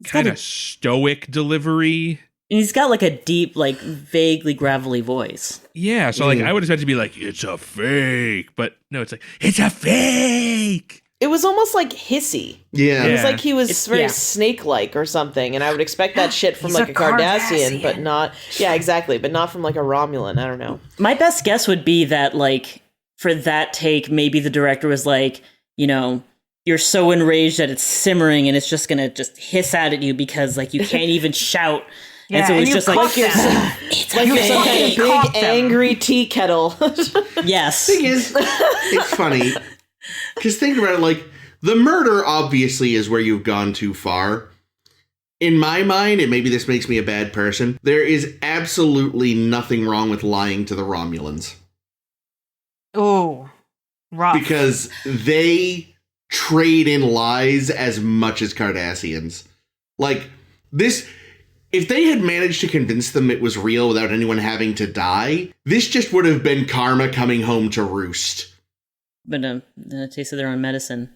kind of stoic delivery. And he's got like a deep, like vaguely gravelly voice. Yeah, so like I would expect to be like, it's a fake, but no, it's like, it's a fake. It was almost like hissy. Yeah. It was like he was very snake-like or something, and I would expect that shit from like a Cardassian, but not... Yeah, exactly, but not from like a Romulan, I don't know. My best guess would be that, like, for that take, maybe the director was like, you know, you're so enraged that it's simmering and it's just gonna just hiss out at you because, like, you can't even shout. Yeah, and so it's just like you're some kind of big, angry tea kettle. Yes. Thing is, it's funny... Because think about it, like, the murder obviously is where you've gone too far. In my mind, and maybe this makes me a bad person, there is absolutely nothing wrong with lying to the Romulans. Ooh, rough. Because they trade in lies as much as Cardassians. Like, this... If they had managed to convince them it was real without anyone having to die, this just would have been karma coming home to roost. But a taste of their own medicine.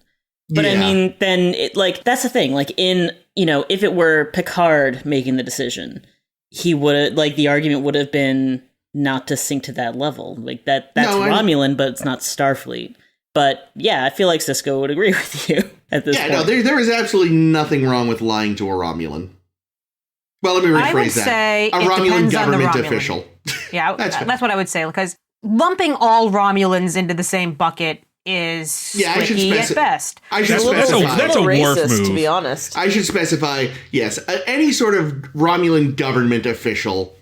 But I mean, then that's the thing. Like if it were Picard making the decision, he would the argument would have been not to sink to that level. Like that's Romulan, but it's not Starfleet. But yeah, I feel like Sisko would agree with you at this point. Yeah, no, there is absolutely nothing wrong with lying to a Romulan. Well, let me rephrase I would that. say a Romulan government official. Yeah, that's what I would say, because lumping all Romulans into the same bucket is tricky at best. I should specify. That's a racist, move. To be honest. I should specify, yes, any sort of Romulan government official,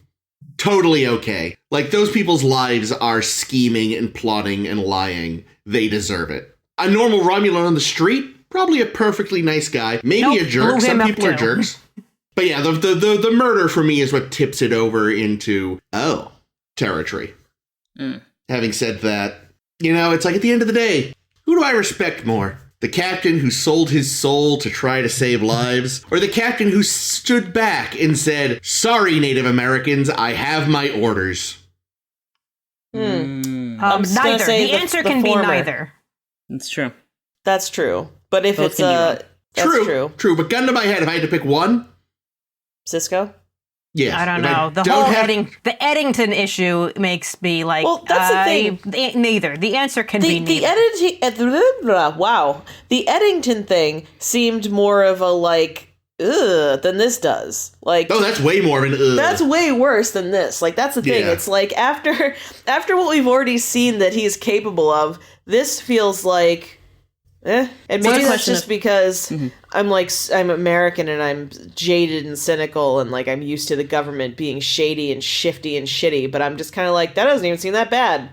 totally okay. Like, those people's lives are scheming and plotting and lying. They deserve it. A normal Romulan on the street, probably a perfectly nice guy. Maybe a jerk. Some people are jerks. But yeah, the murder for me is what tips it over into, territory. Having said that, it's like at the end of the day, who do I respect more? The captain who sold his soul to try to save lives, or the captain who stood back and said, "Sorry, Native Americans, I have my orders"? I'm just gonna Neither. say The answer can be former. neither. It's true. That's true. But if Both it's can be wrong. that's true. But gun to my head, if I had to pick one, Cisco? yes. I don't If know. The don't whole have- the Eddington issue makes me like. Well, that's the thing. Neither. The answer can be The neither. wow. The Eddington thing seemed more of a like ugh than this does. Like Oh, that's way more of an ugh. that's way worse than this. Like that's the thing. Yeah. It's like after what we've already seen that he's capable of, this feels like and a maybe that's question just of- because I'm American and I'm jaded and cynical and like I'm used to the government being shady and shifty and shitty, but I'm just kind of like that doesn't even seem that bad.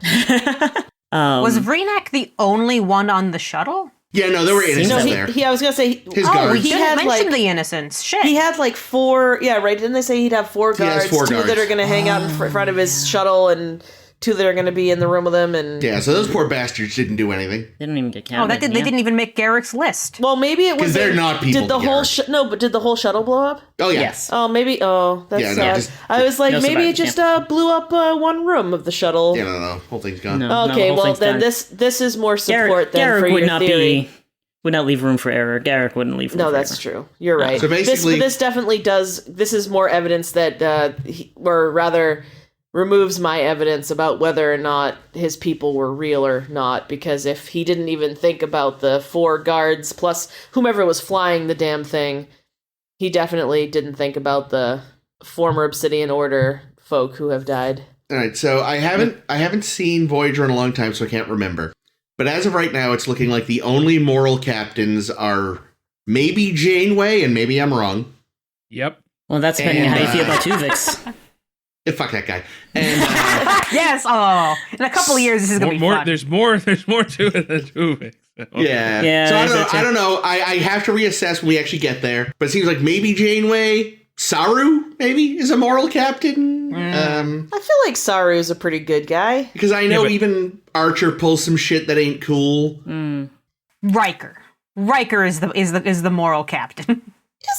Was Vreenak the only one on the shuttle? Yeah, no, there were innocents No, there. I was gonna say His Oh, guards. we He didn't had, mention like- the innocents. Shit. he had like 4. Yeah, right. Didn't they say he'd have 4 He has guards? 4 2 that guards. are gonna hang out in front of his shuttle and 2 that are gonna be in the room with him. And Yeah, so those poor bastards didn't do anything. They didn't even get Oh, counted. they didn't even make Garrick's list. well, maybe it was 'Cause they're not people Did the together. whole no? But did the whole shuttle blow up? Oh, yeah. Yes. Oh, maybe. Oh, that's Yeah, no, sad. just- I was like, no maybe it survivors, just blew up one room of the shuttle. Yeah, no, whole thing's gone. No. Okay, the whole well thing's then done. this is more support than Garrick for would your not theory. would not leave room for error. Garrick wouldn't leave room No, for that's error. true. You're right. So basically- this definitely does. This is more evidence that, or rather, removes my evidence about whether or not his people were real or not. Because if he didn't even think about the 4 guards plus whomever was flying the damn thing, he definitely didn't think about the former Obsidian Order folk who have died. All right, so I haven't seen Voyager in a long time, so I can't remember. But as of right now, it's looking like the only moral captains are maybe Janeway, and maybe I'm wrong. Yep. Well, that's depending on how you And, feel about Tuvix. Fuck that guy. And Yes. Oh, in a couple of years, this is gonna be More, fun. there's more to it than Tuvix. yeah, Yeah, So that's it. I don't know. I have to reassess when we actually get there. But it seems like maybe Janeway, Saru, maybe is a moral captain. I feel like Saru's a pretty good guy. Because I know Yeah, but- even Archer pulls some shit that ain't cool. Riker. Riker is the moral captain.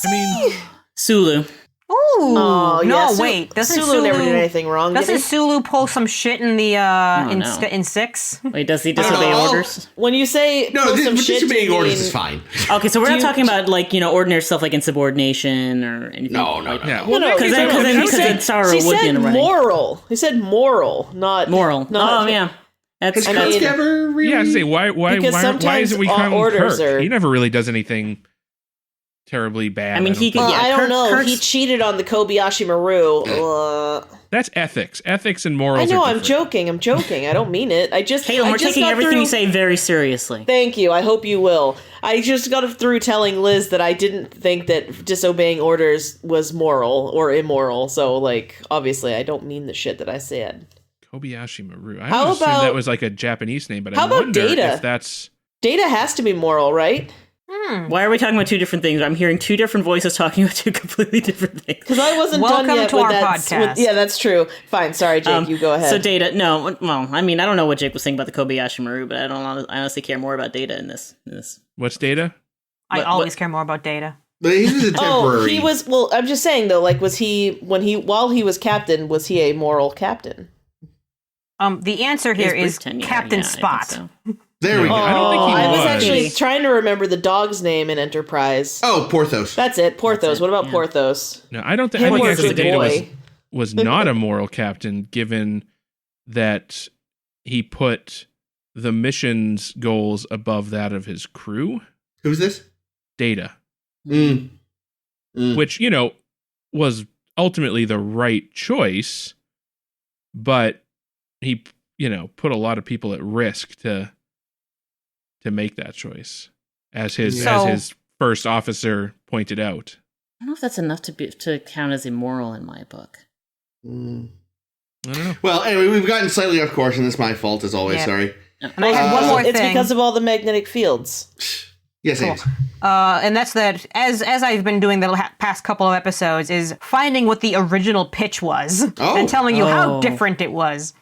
I mean, Sulu. Ooh. Oh, no, yeah, wait. Doesn't Sulu never did anything wrong, did Doesn't he? Sulu pull some shit in the no. in 6? Wait, does he don't disobey know. orders? When you say No, pull some shit, do disobeying you orders mean- is fine. Okay, so we're Do not you- talking about like ordinary stuff like insubordination or anything. No. yeah. No, no, Because then, no, then he he said Saru he would be said in the running. moral. He said moral, not Moral. Not, Oh yeah, that's Has I Kurtz mean- ever really? yeah, I say why Because is sometimes it we all count orders Kirk? are- He never really does anything terribly bad. I mean, don't he think. could- Well, Yeah, I don't Kirk- know. Kirk's- He cheated on the Kobayashi Maru. That's ethics. Ethics and morals. I know. are I'm different. joking. I don't mean it. Caitlin, I we're just taking got everything through- you say very seriously. Thank you. I hope you will. I just got through telling Liz that I didn't think that disobeying orders was moral or immoral. So, like, obviously, I don't mean the shit that I said. Kobayashi Maru. I How always assumed about- that was like a Japanese name, but How I about wonder Data? if that's. Data has to be moral, right? Why are we talking about two different things? I'm hearing two different voices talking about two completely different things. Because I wasn't Welcome done yet to with our that. podcast. Yeah, that's true. Fine. Sorry, Jake. You go ahead. So Data, no, well, I mean, I don't know what Jake was saying about the Kobayashi Maru, but I honestly care more about Data in this. What's Data? I What- always care more about Data. But he was a temporary. Oh, he was. Well, I'm just saying though. Like, was he while he was captain? Was he a moral captain? The answer here His is brief tenure, Captain yeah, I think Spot. so. There we go. I don't think he I was was. actually trying to remember the dog's name in Enterprise. Oh, Porthos. That's it. Porthos. it, What about yeah. Porthos? No, I don't think. Him I think was actually a good Data boy. was not a moral captain, given that he put the mission's goals above that of his crew. Who's this? Data, Mm. which was ultimately the right choice, but he put a lot of people at risk to make that choice, as his So- first officer pointed out. I don't know if that's enough to count as immoral in my book. Mm. I don't know. Well, anyway, we've gotten slightly off course, and it's my fault as always. Yeah. Sorry. And I had one more It's thing. because of all the magnetic fields. Yes, Cool. Ames. And that's that. As I've been doing the past couple of episodes, is finding what the original pitch was Oh. and telling you how Oh. different it was.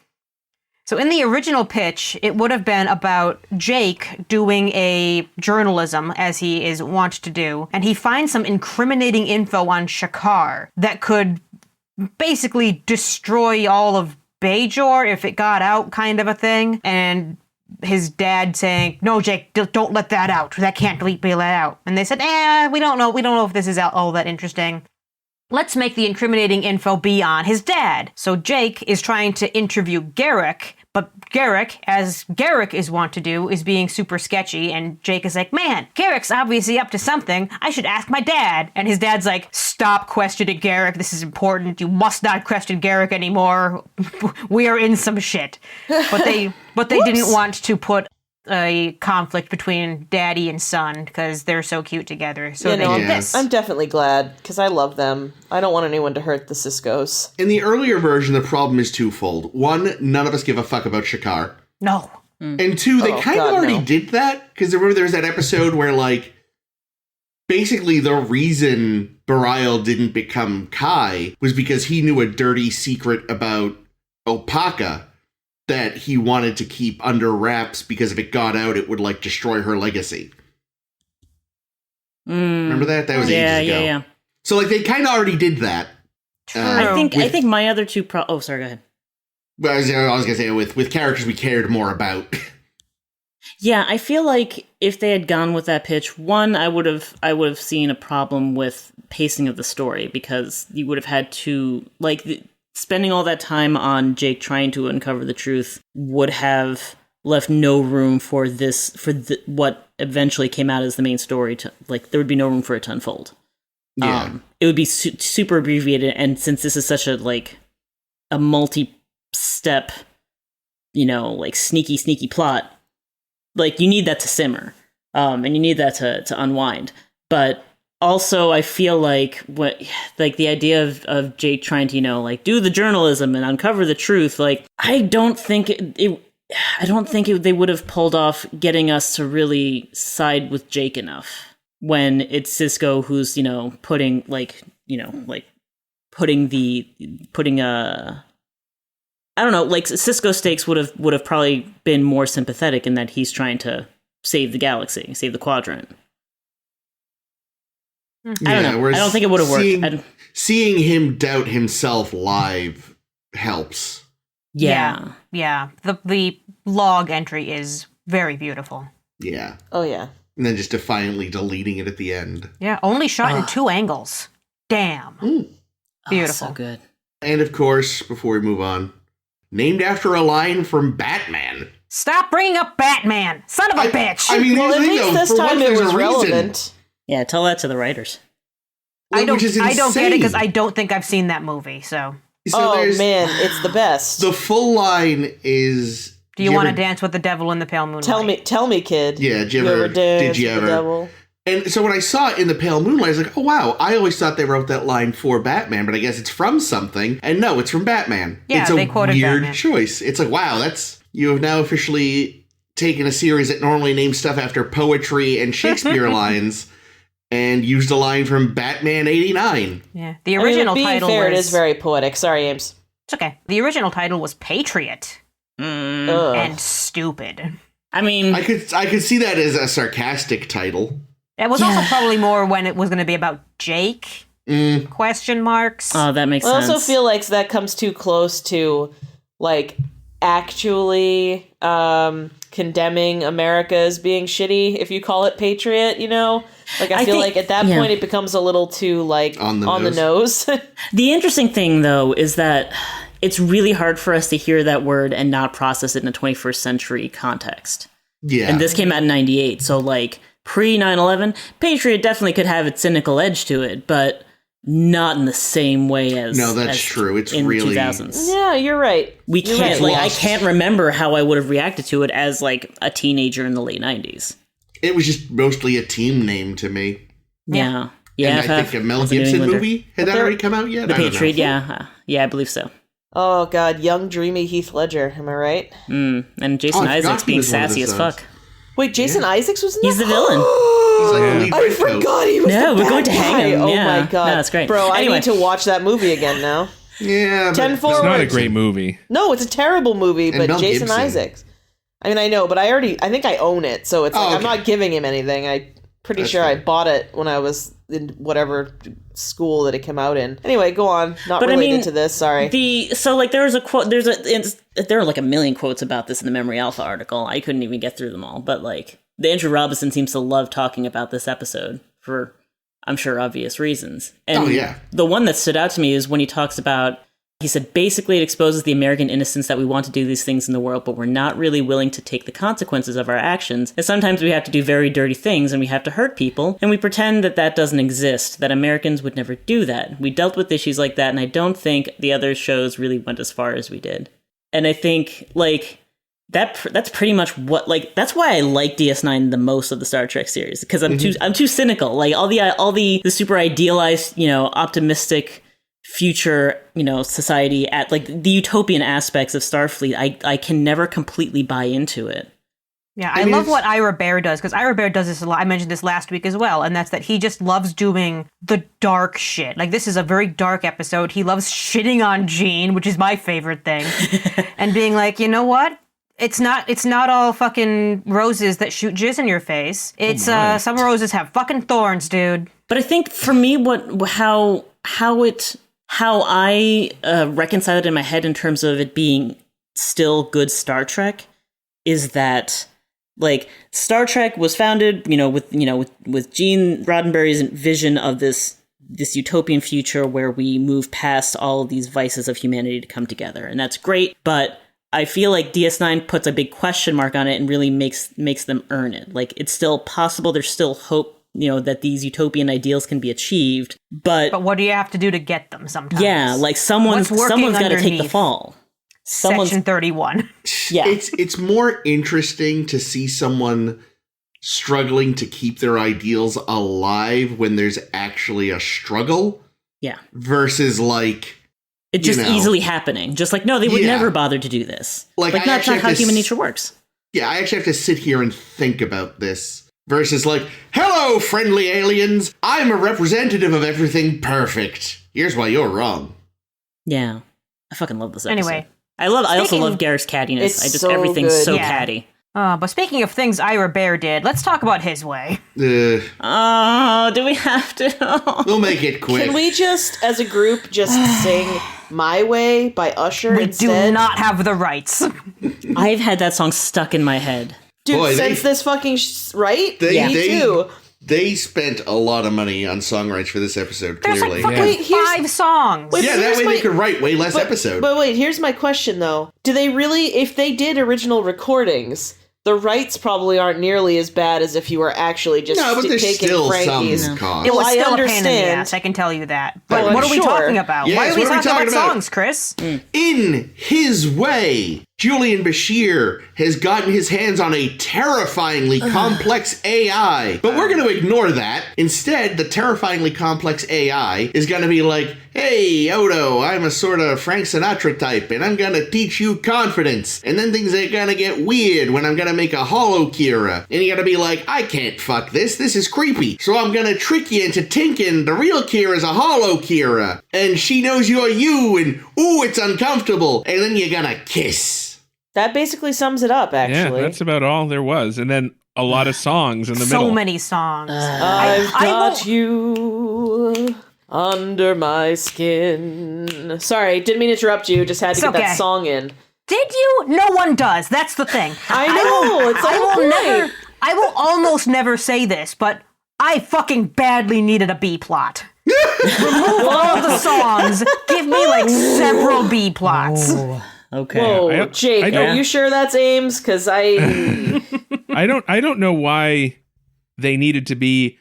So in the original pitch, it would have been about Jake doing a journalism, as he is wont to do, and he finds some incriminating info on Shakar that could basically destroy all of Bajor if it got out, kind of a thing. And his dad saying, "No, Jake, don't let that out. That can't be let out." And they said, we don't know. We don't know if this is all that interesting. Let's make the incriminating info be on his dad. So Jake is trying to interview Garrick, but Garrick, as Garrick is wont to do, is being super sketchy, and Jake is like, "Man, Garrick's obviously up to something. I should ask my dad." And his dad's like, "Stop questioning Garrick. This is important. You must not question Garrick anymore. We are in some shit." But they didn't want to put a conflict between daddy and son because they're so cute together. So I'm definitely glad because I love them. I don't want anyone to hurt the Siskos. In the earlier version, the problem is twofold. One, none of us give a fuck about Shakar. No. And two, they kind of already did that because remember there was that episode where like basically the reason Barial didn't become Kai was because he knew a dirty secret about Opaka that he wanted to keep under wraps because if it got out, it would like destroy her legacy. Remember that? That was ages ago. Yeah. So like they kind of already did that. True. I think my other two oh, sorry, go ahead. But I was gonna say with characters we cared more about. Yeah, I feel like if they had gone with that pitch, one, I would have seen a problem with pacing of the story because you would have had to spending all that time on Jake trying to uncover the truth would have left no room for what eventually came out as the main story to there would be no room for it to unfold. Yeah. It would be super abbreviated, and since this is such a multi-step, sneaky plot, you need that to simmer, and you need that to unwind. But also, I feel like the idea of Jake trying to do the journalism and uncover the truth. I don't think they would have pulled off getting us to really side with Jake enough when it's Sisko who's putting I don't know, Sisko stakes would have probably been more sympathetic in that he's trying to save the galaxy, save the quadrant. I don't know. I don't think it would have worked. Seeing him doubt himself live helps. Yeah. The log entry is very beautiful. Yeah. Oh, yeah. And then just defiantly deleting it at the end. Yeah, only shot in 2 angles. Damn. Beautiful. So good. And of course, before we move on, named after a line from Batman. Stop bringing up Batman, son of a bitch! I mean, at least this time it was relevant. Yeah, tell that to the writers. I don't get it because I don't think I've seen that movie. So man, it's the best. The full line is. Do you want to dance with the devil in the Pale Moonlight? Tell me, kid. Yeah, did you ever? The devil? And so when I saw it in the Pale Moonlight, I was like, oh wow, I always thought they wrote that line for Batman, but I guess it's from something. And no, it's from Batman. Yeah, it's a they quoted weird Batman. choice. It's like, wow, you have now officially taken a series that normally names stuff after poetry and Shakespeare lines and used a line from Batman 89. Yeah, the original title it is very poetic. Sorry, Ames. It's okay. The original title was Patriot. And stupid. I mean, I could see that as a sarcastic title. It was also probably more when it was going to be about Jake? Question marks. Oh, that makes sense. I also feel like that comes too close to, actually condemning America as being shitty if you call it Patriot, I feel like at that point it becomes a little too, on the nose. The interesting thing, though, is that it's really hard for us to hear that word and not process it in a 21st century context. Yeah. And this came out in 98, so, pre 9/11, Patriot definitely could have its cynical edge to it, but not in the same way as true. It's in really the 2000s. Yeah, you're right. We can't I can't remember how I would have reacted to it as a teenager in the late 90s. It was just mostly a team name to me. Yeah. And I think a Mel Gibson movie had that already come out yet. The Patriot, yeah, I believe so. Oh God, young dreamy Heath Ledger. Am I right? And Jason Isaacs being sassy as fuck. Wait, Jason Isaacs was in that? He's the villain. He's the lead I forgot he was the we're bad going to hang him. guy. Oh Yeah. my God. No, that's great. Bro, Anyway. I need to watch that movie again now. Yeah, 10 forward. It's not a great movie. No, it's a terrible movie, And but Mel Jason Gibson. Isaacs. I mean, I know, but I think I own it, so it's like I'm okay. not giving him anything. I'm pretty That's sure I fair. bought it when I was in whatever school that it came out in. Anyway, go on. Not But I related mean, to this, sorry. There was a quote. There are like a million quotes about this in the Memory Alpha article. I couldn't even get through them all. But like, the Andrew Robinson seems to love talking about this episode for, I'm sure, obvious reasons. And Oh, yeah. the one that stood out to me is when he talks about. He said, basically, it exposes the American innocence that we want to do these things in the world, but we're not really willing to take the consequences of our actions. And sometimes we have to do very dirty things and we have to hurt people, and we pretend that that doesn't exist, that Americans would never do that. We dealt with issues like that, and I don't think the other shows really went as far as we did. And I think, like, that's pretty much what, like, that's why I like DS9 the most of the Star Trek series, because I'm too cynical. Like, all the super idealized, optimistic future, society at like the utopian aspects of Starfleet, I can never completely buy into it. Yeah, I I mean, love it's- what Ira Bear does, because Ira Bear does this a lot. I mentioned this last week as well, and that's that he just loves doing the dark shit. Like, this is a very dark episode. He loves shitting on Gene, which is my favorite thing, and being like, you know what? It's not all fucking roses that shoot jizz in your face. It's some roses have fucking thorns, dude. But I think for me, how I reconcile it in my head in terms of it being still good Star Trek is that, like, Star Trek was founded, with Gene Roddenberry's vision of this utopian future where we move past all of these vices of humanity to come together, and that's great. But I feel like DS9 puts a big question mark on it and really makes them earn it. Like, it's still possible. There's still hope, that these utopian ideals can be achieved. But what do you have to do to get them sometimes? yeah, like someone's got to take the underneath fall. Section 31. Yeah. It's more interesting to see someone struggling to keep their ideals alive when there's actually a struggle. Yeah. Versus like it just you know. easily happening. Just like, no, they would Yeah. never bother to do this. Like, I that's actually not how have to human s- nature works. Yeah, I actually have to sit here and think about this. Versus like, hello, friendly aliens. I'm a representative of everything perfect. Here's why you're wrong. Yeah. I fucking love this episode. Anyway. I also Speaking- love Garrett's cattiness. It's so everything's good. so Yeah. catty. But speaking of things Ira Bear did, let's talk about his way. Oh, do we have to? We'll make it quick. Can we just, as a group, just sing My Way by Usher We instead? do not have the rights. I've had that song stuck in my head. Dude, Boy, since this fucking right? They- Me they- too. They spent a lot of money on songwrites for this episode, There's clearly. like fucking Wait, here's- 5 songs. Wait, Yeah, that here's way my- they could write way less episodes. But wait, here's my question though. Do they really, if they did original recordings, the rights probably aren't nearly as bad as if you were actually just No, but there's taking still Frankie's. some cost. It was Well, I still a pain in the understand. ass, I can tell you that. Oh, But I'm what are we sure. talking about? Yes, Why are we what are we talking about talking about? songs, Chris? In his way, Julian Bashir has gotten his hands on a terrifyingly complex AI. But we're going to ignore that. Instead, the terrifyingly complex AI is going to be like, hey, Odo, I'm a sort of Frank Sinatra type, and I'm going to teach you confidence. And then things are going to get weird when I'm going to make a holo Kira. And you're going to be like, I can't fuck this. This is creepy. So I'm going to trick you into thinking the real Kira's a holo Kira. And she knows you're you, and ooh, it's uncomfortable. And then you're going to kiss. That basically sums it up, Yeah, actually. that's about all there was. And then a lot of songs in the So middle. many songs. I've I got won't- you under my skin. Sorry, didn't mean to interrupt you. Just had to It's get okay. that song in. Did you? No one does. That's the thing. I know, it's the I whole will point. never. I will almost never say this, but I fucking badly needed a B plot. Remove all the songs. Give me like several B plots. Okay. Whoa, I- Jake, I don't- are you sure that's Ames? Because I... I don't know why they needed to be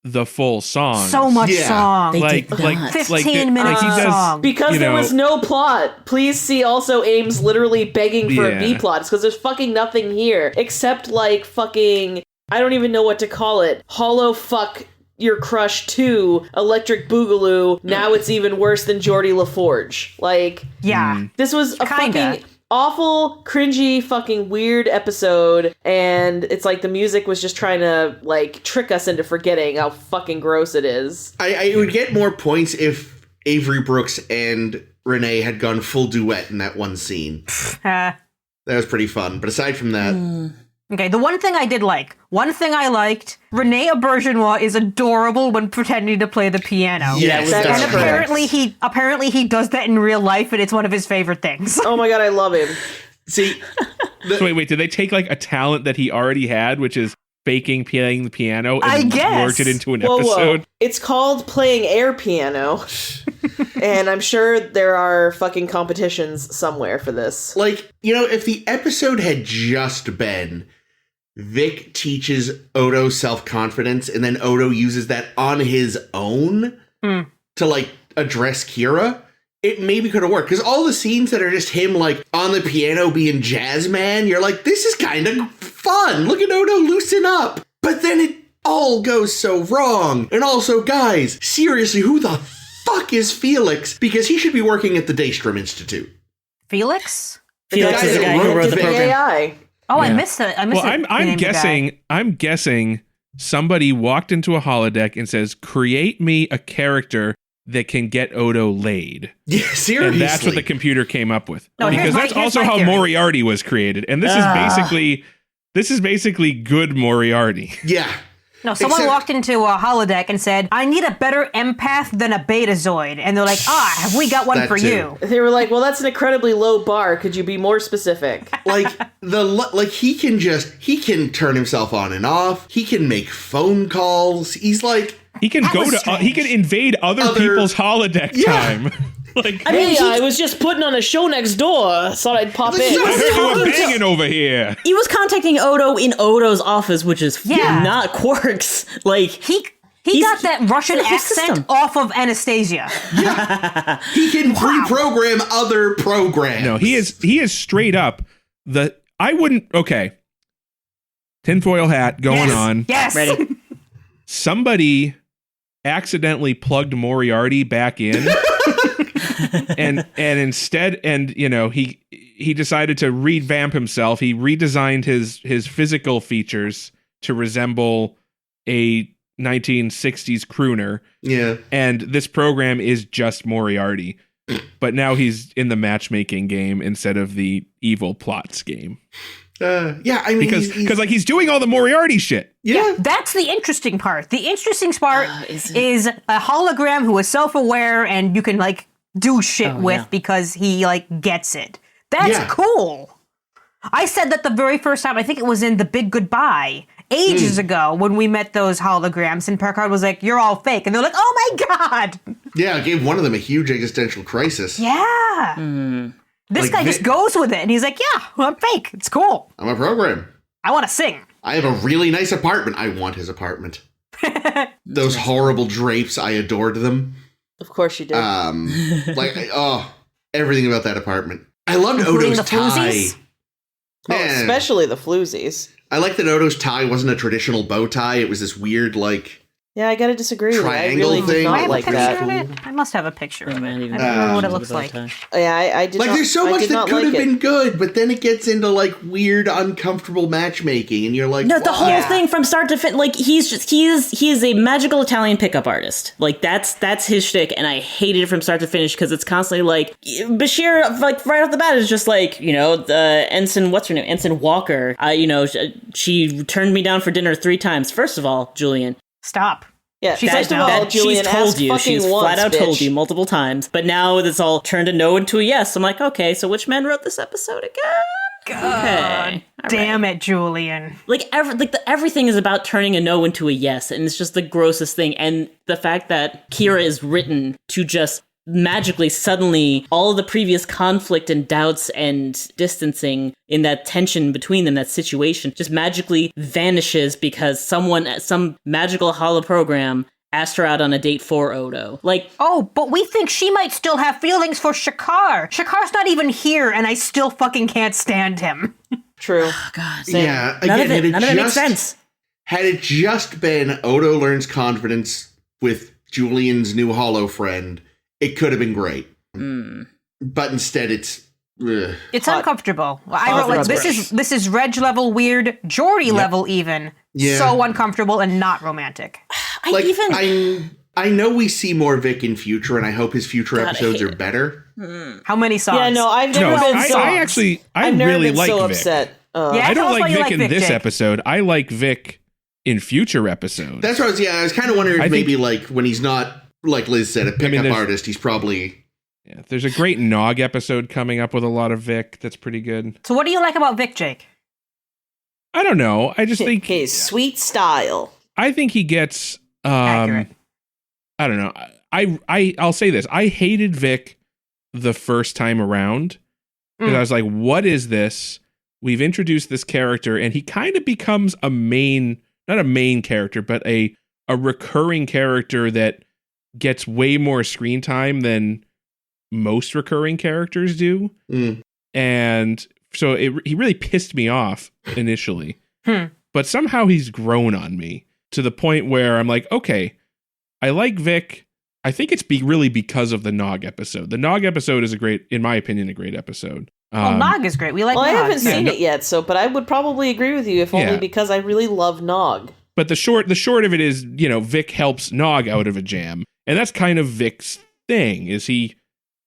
the full song. So much Yeah. song. They like did like not. 15 like minutes he of does, song. Because you there know, was no plot. Please see also Ames literally begging for a Yeah. B plot. It's because there's fucking nothing here. Except like fucking... I don't even know what to call it. Hollow fuck your crush 2, Electric Boogaloo. Now it's even worse than Geordie LaForge. Like... Yeah. This was a Kinda. fucking awful, cringy, fucking weird episode, and it's like the music was just trying to like trick us into forgetting how fucking gross it is. I would get more points if Avery Brooks and Renee had gone full duet in that one scene. That was pretty fun. But aside from that... Okay, the one thing I liked, Renee Auberjonois is adorable when pretending to play the piano. Yes, That's that's And correct. apparently he does that in real life, and it's one of his favorite things. Oh my god, I love him. See, So wait, did they take like a talent that he already had, which is faking playing the piano, I and guess. worked it into an Whoa, episode? whoa. It's called playing air piano. And I'm sure there are fucking competitions somewhere for this. like, if the episode had just been Vic teaches Odo self-confidence, and then Odo uses that on his own to, like, address Kira, it maybe could have worked. Because all the scenes that are just him, like, on the piano being jazz man, you're like, this is kind of fun. Look at Odo loosen up. But then it all goes so wrong. And also, guys, seriously, who the fuck is Felix? Because he should be working at the Daystrom Institute. Felix? Felix guy is the that guy who wrote wrote the the program. AI. Oh, I Yeah. missed it. I missed Well, it. I'm guessing somebody walked into a holodeck and says, "Create me a character that can get Odo laid," Yeah, seriously. and that's what the computer came up with. No, here's Because my- that's here's also my how theory. Moriarty was created, and this is basically good Moriarty. Yeah. No, someone Except- walked into a holodeck and said, I need a better empath than a betazoid. And they're like, have we got one That for too. you? They were like, well, that's an incredibly low bar. Could you be more specific? Like he can turn himself on and off. He can make phone calls. He's like, He can That go was to he strange. can invade other people's holodeck Yeah. time. Like, I mean, Hey, I was just putting on a show next door. Thought I'd pop in. I heard you were talking to- banging over here. He was contacting Odo in Odo's office, which is Yeah. not Quark's. Like, He He's- got that Russian it's his accent system. off of Anastasia. he can pre-program other programs. No, he is straight up tinfoil hat going Yes. on. Yes. ready. Somebody accidentally plugged Moriarty back in. and instead he decided to revamp himself. He redesigned his physical features to resemble a 1960s crooner, Yeah. and this program is just Moriarty. But now he's in the matchmaking game instead of the evil plots game. Yeah, I mean, Because he's like he's doing all the Moriarty shit. yeah. That's the interesting part. The interesting part Is it? is a hologram who is self-aware and you can like do shit with yeah. because he like gets it. That's Yeah. cool. I said that the very first time, I think it was in The Big Goodbye, ages ago when we met those holograms, and Picard was like, you're all fake. And they're like, oh my God. Yeah, it gave one of them a huge existential crisis. Yeah. This Like guy just goes with it. And he's like, yeah, I'm fake. It's cool. I'm a program. I want to sing. I have a really nice apartment. I want his apartment. Those horrible drapes, I adored them. Of course you did. Everything about that apartment. I loved Including Odo's the tie. floozies? Man, Especially the floozies. I like that Odo's tie wasn't a traditional bow tie. It was this weird, like, Yeah, I gotta disagree. I Triangle really thing. did Do I not have like a picture that. of it? I must have a picture of it. I don't even know what it know looks about like. that. Yeah, I did like not. there's so I much did that not could like have it. been good, but then it gets into like weird, uncomfortable matchmaking, and you're like, No, the whole why? thing from start to finish, like he is a magical Italian pickup artist. Like that's his shtick, and I hated it from start to finish because it's constantly like Bashir, like right off the bat, is just like the ensign. What's her name? Ensign Walker. She turned me down for dinner 3 times. First of all, Julian. Stop. Yeah, She first said of no. all, Julian, she's told ask you. fucking She's once, flat out bitch. told you multiple times. But now it's all turned a no into a yes. I'm like, okay, so which man wrote this episode again? Okay. All Damn right. it, Julian. Everything is about turning a no into a yes, and it's just the grossest thing. And the fact that Kira is written to just magically, suddenly, all of the previous conflict and doubts and distancing in that tension between them, that situation, just magically vanishes because some magical holoprogram asked her out on a date for Odo. Like, Oh, but we think she might still have feelings for Shakar. Shakar's not even here, and I still fucking can't stand him. True. God, Yeah, none again, of it makes just- sense. Had it just been Odo learns confidence with Julian's new hollow friend, it could have been great. But instead, it's ugh. It's Hot- uncomfortable. I hot wrote like rubbish. this is Reg level weird, Geordie level even. Yeah. So uncomfortable and not romantic. like I'm I know we see more Vic in future, and I hope his future God, I episodes hate are it. better. How many songs? Yeah, no, I've never been so. I really like so Vic. upset. Yeah, I tell don't us why like you Vic like in Vic, this Jake. episode. I like Vic in future episodes. That's what I was kind of wondering I if think- maybe, like, when he's not, like Liz said, a pickup there's- artist, he's probably... Yeah, there's a great Nog episode coming up with a lot of Vic that's pretty good. So what do you like about Vic, Jake? I don't know. I just think His sweet style. I think he gets Accurate. I don't know. I'll say this. I hated Vic the first time around because I was like, what is this? We've introduced this character and he kind of becomes not a main character, but a recurring character that gets way more screen time than most recurring characters do. And so he really pissed me off initially. But somehow he's grown on me to the point where I'm like, okay, I like Vic. I think it's really because of the Nog episode. The Nog episode is in my opinion, a great episode. Well, Nog is great. We like Well, I Nog. haven't seen it yet, but I would probably agree with you if only because I really love Nog. But the short of it is, Vic helps Nog out of a jam. And that's kind of Vic's thing, is he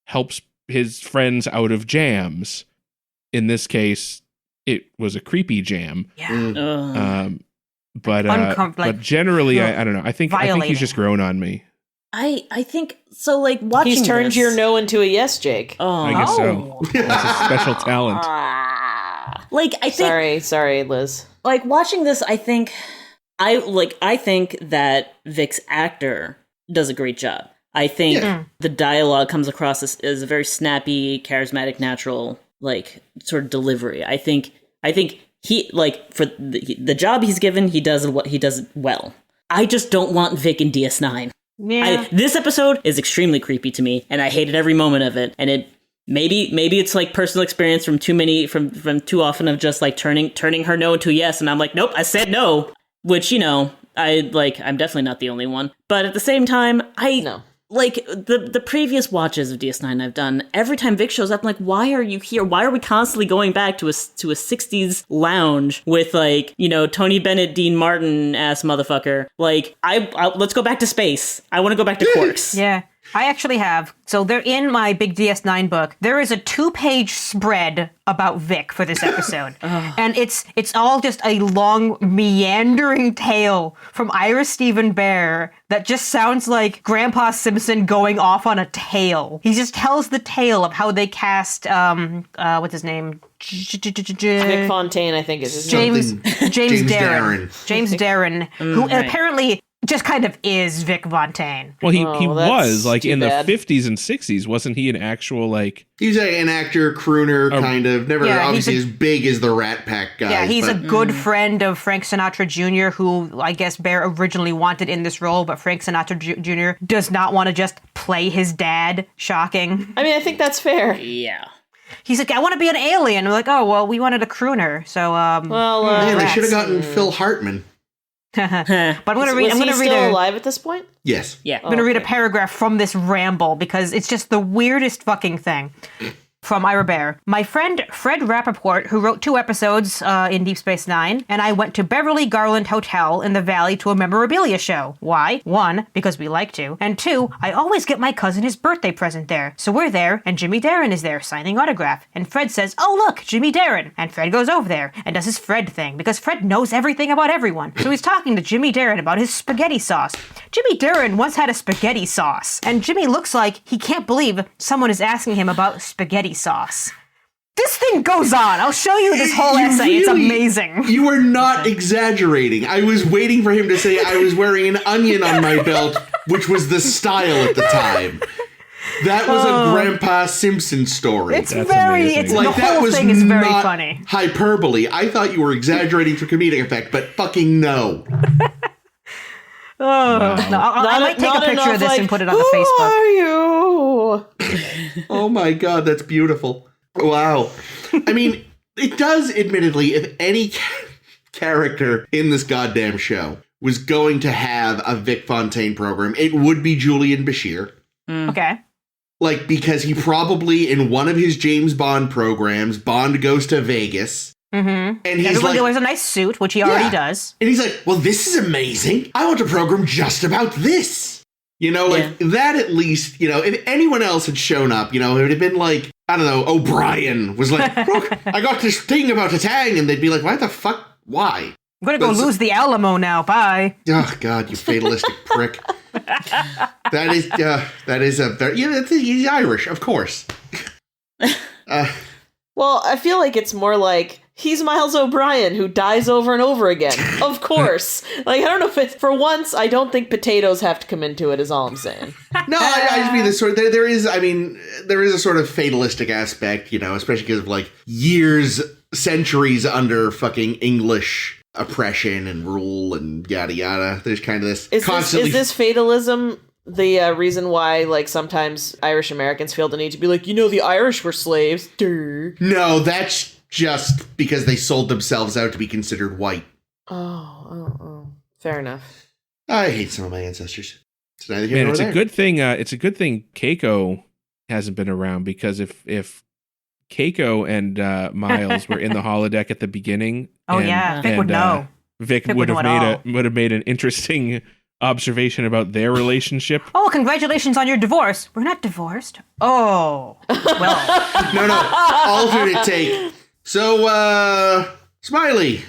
helps his friends out of jams. In this case, it was a creepy jam. Yeah. But generally, I don't know. I think he's just grown on me. I think so. Like watching, He's turned this, your no into a yes, Jake. I guess so. That's a special talent. Like I think. Sorry, Liz. Like watching this, I think that Vic's actor does a great job. I think the dialogue comes across as a very snappy, charismatic, natural, like sort of delivery. I think he, like, for the job he's given, he does it well. I just don't want Vic in DS9. Yeah. This episode is extremely creepy to me, and I hated every moment of it. And it maybe it's like personal experience from from too often of just like turning her no into a yes, and I'm like, nope, I said no. Which, I'm definitely not the only one. But at the same time, like the previous watches of DS9 I've done, every time Vic shows up, I'm like, why are you here? Why are we constantly going back to a 60s lounge with like, Tony Bennett, Dean Martin ass motherfucker? Like, let's go back to space. I want to go back to Quarks. Yeah. I actually have. So they're in my big DS9 book. There is a 2-page spread about Vic for this episode. And it's all just a long, meandering tale from Ira Stephen Bear that just sounds like Grandpa Simpson going off on a tale. He just tells the tale of how they cast, what's his name? Vic Fontaine, I think is his name. James Darren. James Darren, who apparently just kind of is Vic Fontaine. Well, he was like in bad. the 50s and 60s. Wasn't he an actual like? He's an actor, crooner, kind of. Never obviously he's as big as the Rat Pack guys. Yeah, he's a but- good friend of Frank Sinatra Jr., who I guess Bear originally wanted in this role, but Frank Sinatra Jr. does not want to just play his dad. Shocking. I mean, I think that's fair. Yeah. He's like, I want to be an alien. We're like, oh, well, we wanted a crooner. So, Man, they should have gotten Phil Hartman. but I'm going to read. Was he still alive at this point? Yes. Yeah. I'm going to read a paragraph from this ramble because it's just the weirdest fucking thing. From Ira Bear. My friend Fred Rappaport, who wrote 2 episodes in Deep Space Nine, and I went to Beverly Garland Hotel in the Valley to a memorabilia show. Why? 1, because we like to, and 2, I always get my cousin his birthday present there. So we're there, and Jimmy Darren is there signing autograph. And Fred says, oh look, Jimmy Darren. And Fred goes over there and does his Fred thing, because Fred knows everything about everyone. So he's talking to Jimmy Darren about his spaghetti sauce. Jimmy Darren once had a spaghetti sauce, and Jimmy looks like he can't believe someone is asking him about spaghetti sauce. This thing goes on. I'll show you this whole essay. It's amazing. You are not exaggerating. I was waiting for him to say I was wearing an onion on my belt, which was the style at the time. That was a Grandpa Simpson story. It's That's very, amazing. it's, like the that whole was thing is very not funny. hyperbole. I thought you were exaggerating for comedic effect, but fucking no. No, I might take a picture of this and put it on the Facebook. Who are you? Oh my god, that's beautiful. Wow. I mean, it does, admittedly, if any character in this goddamn show was going to have a Vic Fontaine program, it would be Julian Bashir. Okay. Like, because he probably, in one of his James Bond programs, Bond goes to Vegas. And he's Everyone like, wears a nice suit, which he already does. And he's like, well, this is amazing. I want a program just about this. You know, like that at least, you know, if anyone else had shown up, you know, it would have been like, I don't know, O'Brien was like, look, I got this thing about a tang, and they'd be like, why the fuck? Why? I'm gonna go lose the Alamo now. Bye. Oh God, you fatalistic prick. That is a very, he's Irish, of course. Well, I feel like it's more like he's Miles O'Brien who dies over and over again. Of course. Like, I don't know if it's, for once, I don't think potatoes have to come into it, is all I'm saying. No, I just mean this sort of, there is a sort of fatalistic aspect, you know, especially because of like years, centuries under fucking English oppression and rule and yada yada. There's kind of this constantly. Is this fatalism the reason why, like, sometimes Irish Americans feel the need to be like, you know, the Irish were slaves? Durr. No, that's just because they sold themselves out to be considered white. Oh. Fair enough. I hate some of my ancestors. It's neither here Man, nor it's there. a good thing. It's a good thing Keiko hasn't been around, because if Keiko and Miles were in the holodeck at the beginning, Vic would know. Vic would have made an interesting observation about their relationship. Oh, congratulations on your divorce. We're not divorced. Oh, well. No. Alternate take. So, Smiley,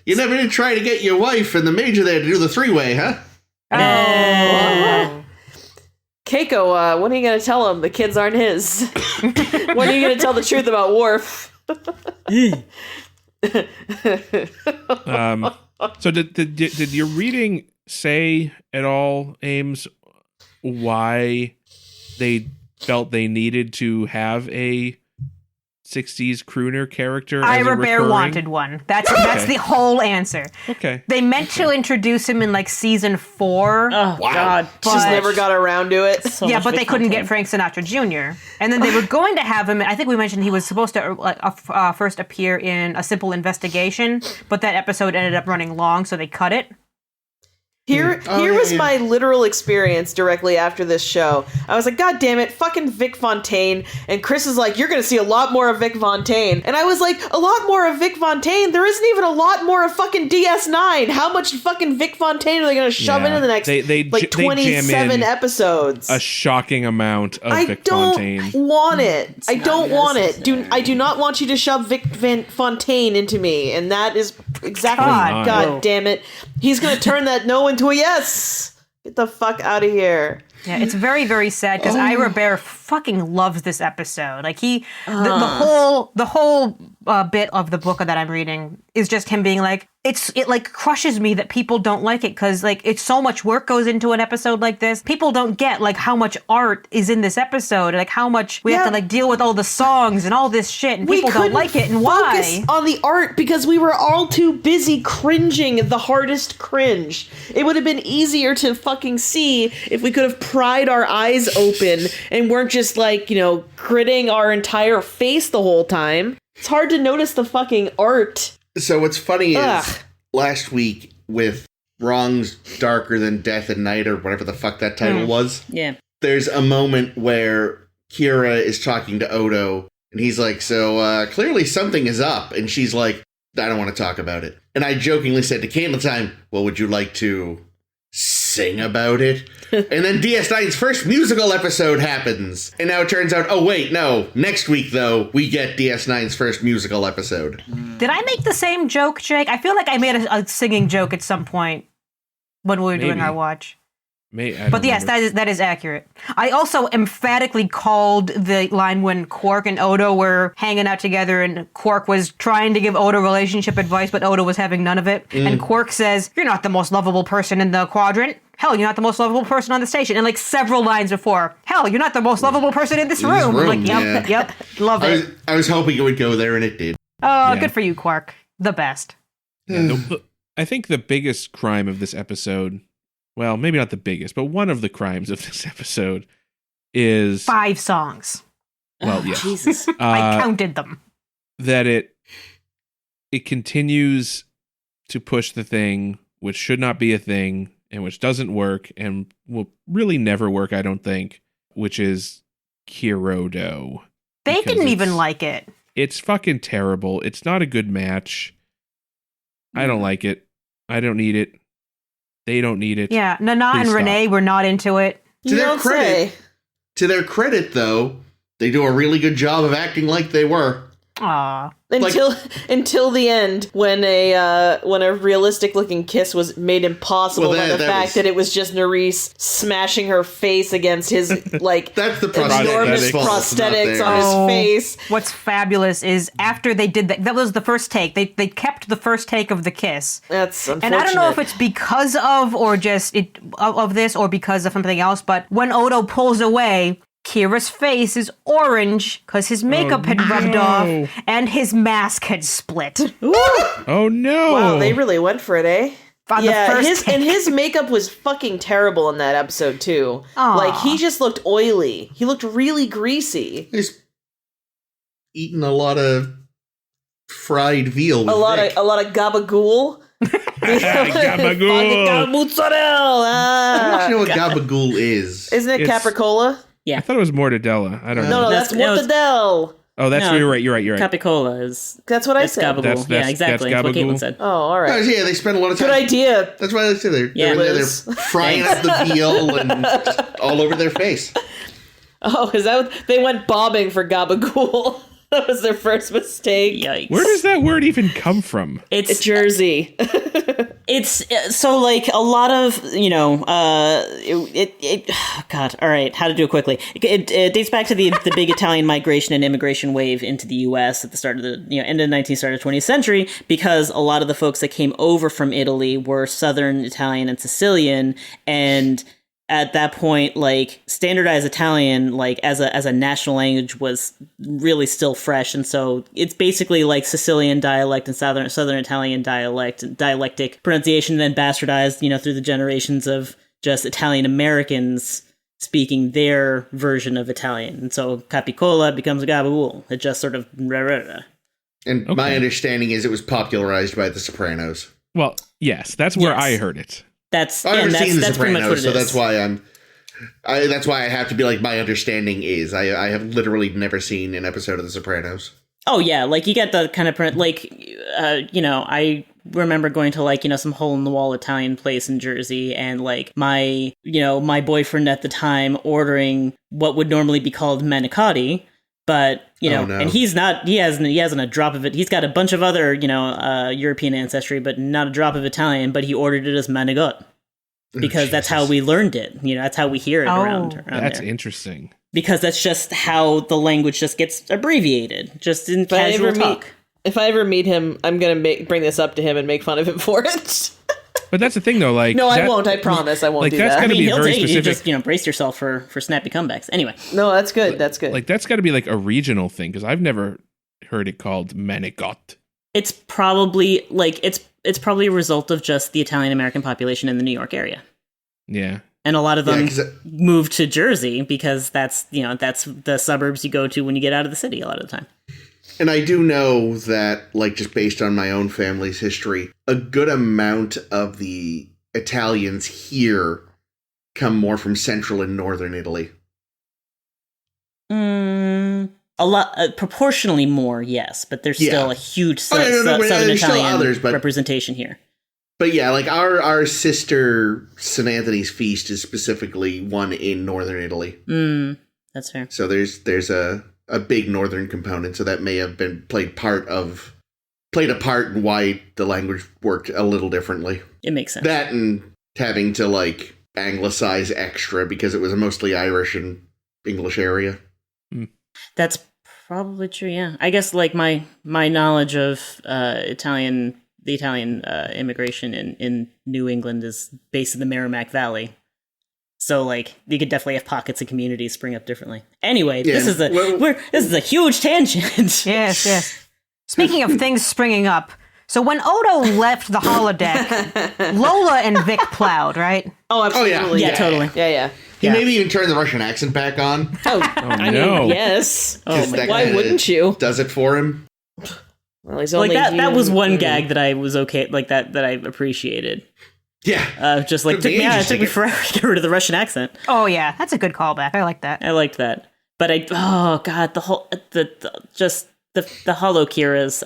you never did try to get your wife and the major there to do the three-way, huh? Oh. Keiko, when are you going to tell him the kids aren't his? When are you going to tell the truth about Worf? So did your reading say at all, Ames, why they felt they needed to have a 60s crooner character? Ira Bear wanted one. That's the whole answer. Okay. They meant to introduce him in like season 4. Oh, Wow. God. Just never got around to it. So Yeah, much but they Vic couldn't Fontaine. get Frank Sinatra Jr. And then they were going to have him. I think we mentioned he was supposed to first appear in A Simple Investigation, but that episode ended up running long, so they cut it. Here was my literal experience directly after this show. I was like, God damn it, fucking Vic Fontaine. And Chris is like, you're going to see a lot more of Vic Fontaine. And I was like, a lot more of Vic Fontaine? There isn't even a lot more of fucking DS9. How much fucking Vic Fontaine are they going to shove into the next, they 27 episodes? A shocking amount of Vic Fontaine. I don't want it. I don't want it. I do not want you to shove Vic Fontaine into me. And that is exactly, God damn it. He's going to turn that no into a yes. Get the fuck out of here. Yeah, it's very, very sad because Ira Bear fucking loves this episode. Like the whole bit of the book that I'm reading is just him being like, it like crushes me that people don't like it because like it's so much work goes into an episode like this. People don't get like how much art is in this episode, like how much we have to like deal with all the songs and all this shit, and people don't like it, and why? Focus on the art because we were all too busy cringing the hardest cringe. It would have been easier to fucking see if we could have pried our eyes open and weren't just like, you know, gritting our entire face the whole time. It's hard to notice the fucking art. So what's funny is last week with Wrongs Darker Than Death and Night, or whatever the fuck that title was, there's a moment where Kira is talking to Odo, and he's like, so clearly something is up. And she's like, I don't want to talk about it. And I jokingly said to Candle Time, well, would you like to sing about it? And then DS9's first musical episode happens. And now it turns out, oh wait, no. Next week, though, we get DS9's first musical episode. Did I make the same joke, Jake? I feel like I made a singing joke at some point when we were doing our watch. But yes, that is accurate. I also emphatically called the line when Quark and Odo were hanging out together and Quark was trying to give Odo relationship advice, but Odo was having none of it. And Quark says, you're not the most lovable person in the quadrant. Hell, you're not the most lovable person on the station. And like several lines before, hell, you're not the most lovable person in this room. I'm like, yep, love it. I was hoping it would go there, and it did. Oh, good for you, Quark. The best. I think the biggest crime of this episode, well, maybe not the biggest, but one of the crimes of this episode is 5 songs. Well, yeah. Jesus. I counted them. That it continues to push the thing which should not be a thing and which doesn't work and will really never work, I don't think, which is Kirodo. They didn't even like it. It's fucking terrible. It's not a good match. I don't like it. I don't need it. They don't need it. Yeah, Nana Please and stop. Renee were not into it. You don't say. To their credit, though, they do a really good job of acting like they were. Aw. Until the end, when a realistic looking kiss was made impossible by the fact that it was just Nerys smashing her face against his that's the enormous prosthetics on his face. What's fabulous is after they did that was the first take. They kept the first take of the kiss. That's unfortunate. And I don't know if it's because of or just of this or because of something else, but when Odo pulls away, Kira's face is orange because his makeup had rubbed off and his mask had split. Oh no! Wow, they really went for it, eh? Yeah, his makeup was fucking terrible in that episode too. Aww. Like he just looked oily. He looked really greasy. He's eating a lot of fried veal. With A lot of gabagool. Gabagool. I don't know what gabagool is. Isn't it It's- capricola? I thought it was mortadella. I don't know. No, that's mortadell. Oh, that's No. You're right. Capicola is. That's what I That's said. gabagool. That's- Yeah, exactly. That's what gabagool. Caitlin said. Oh, all right. Yeah, they spend a lot of time. Good idea. That's why they say they're Yeah, in there, Liz. they're frying up the veal and all over their face. Oh, is that what they went bobbing for gabagool? That was their first mistake. Yikes. Where does that word even come from? It's Jersey. It's so like a lot of God. All right, how to do it quickly. It dates back to the big Italian migration and immigration wave into the U.S. at the start of the end of the 19th, start of 20th century, because a lot of the folks that came over from Italy were Southern Italian and Sicilian, and at that point, like standardized Italian, like as a national language, was really still fresh, and so it's basically like Sicilian dialect and Southern Italian dialect and dialectic pronunciation, then bastardized, through the generations of just Italian Americans speaking their version of Italian, and so capicola becomes gabagool. It just sort of. And my understanding is it was popularized by The Sopranos. Well, yes, that's where Yes. I heard it. That's I've never seen The that's pretty much what Sopranos, it so is. that's why that's why I have to be like, my understanding is. I have literally never seen an episode of The Sopranos. Oh yeah, like you get the kind of I remember going to some hole in the wall Italian place in Jersey, and like my boyfriend at the time ordering what would normally be called manicotti, but no. and he hasn't a drop of it. He's got a bunch of other European ancestry, but not a drop of Italian. But he ordered it as manigot because that's how we learned it. That's how we hear it around That's there. interesting. Because that's just how the language just gets abbreviated, just in casual talk. If I ever meet him, I'm gonna bring this up to him and make fun of him for it. But that's the thing, though. Like, No, I won't. I promise, I won't like, do that's that. gotta be He'll very take it. You specific. just brace yourself for snappy comebacks. Anyway, No, that's good. That's good. Like, that's got to be like a regional thing, because I've never heard it called manigot. it's probably it's probably a result of just the Italian American population in the New York area, Yeah. and a lot of Yeah, them 'cause moved to Jersey because that's the suburbs you go to when you get out of the city a lot of the time. And I do know that, like, just based on my own family's history, a good amount of the Italians here come more from central and northern Italy. A lot, proportionally more, yes, but there's still a huge No, but Southern there's still Italian others, but- representation here. But yeah, like our sister St. Anthony's Feast is specifically one in northern Italy. That's fair. So there's a big northern component, so that may have been played a part in why the language worked a little differently. It makes sense. That and having to like anglicize extra because it was a mostly Irish and English area. That's probably true. Yeah, I guess like my knowledge of the Italian immigration in New England is based in the Merrimack Valley. So like you could definitely have pockets of communities spring up differently. Anyway, Yeah, this is a huge tangent. Yes. Speaking of things springing up, so when Odo left the holodeck, Lola and Vic plowed, right? Oh, absolutely. Yeah, totally. Yeah. He maybe even turned the Russian accent back on. Oh, I mean, yes. Oh, 'Cause that Why kinda wouldn't you? Does it for him. Well, he's Like only that was one human. gag that I was okay, like that I appreciated. Yeah. Just like Could took be me interesting. forever to get rid of the Russian accent. Oh yeah, that's a good callback. I like that. I liked that, but the whole the holo Kiras.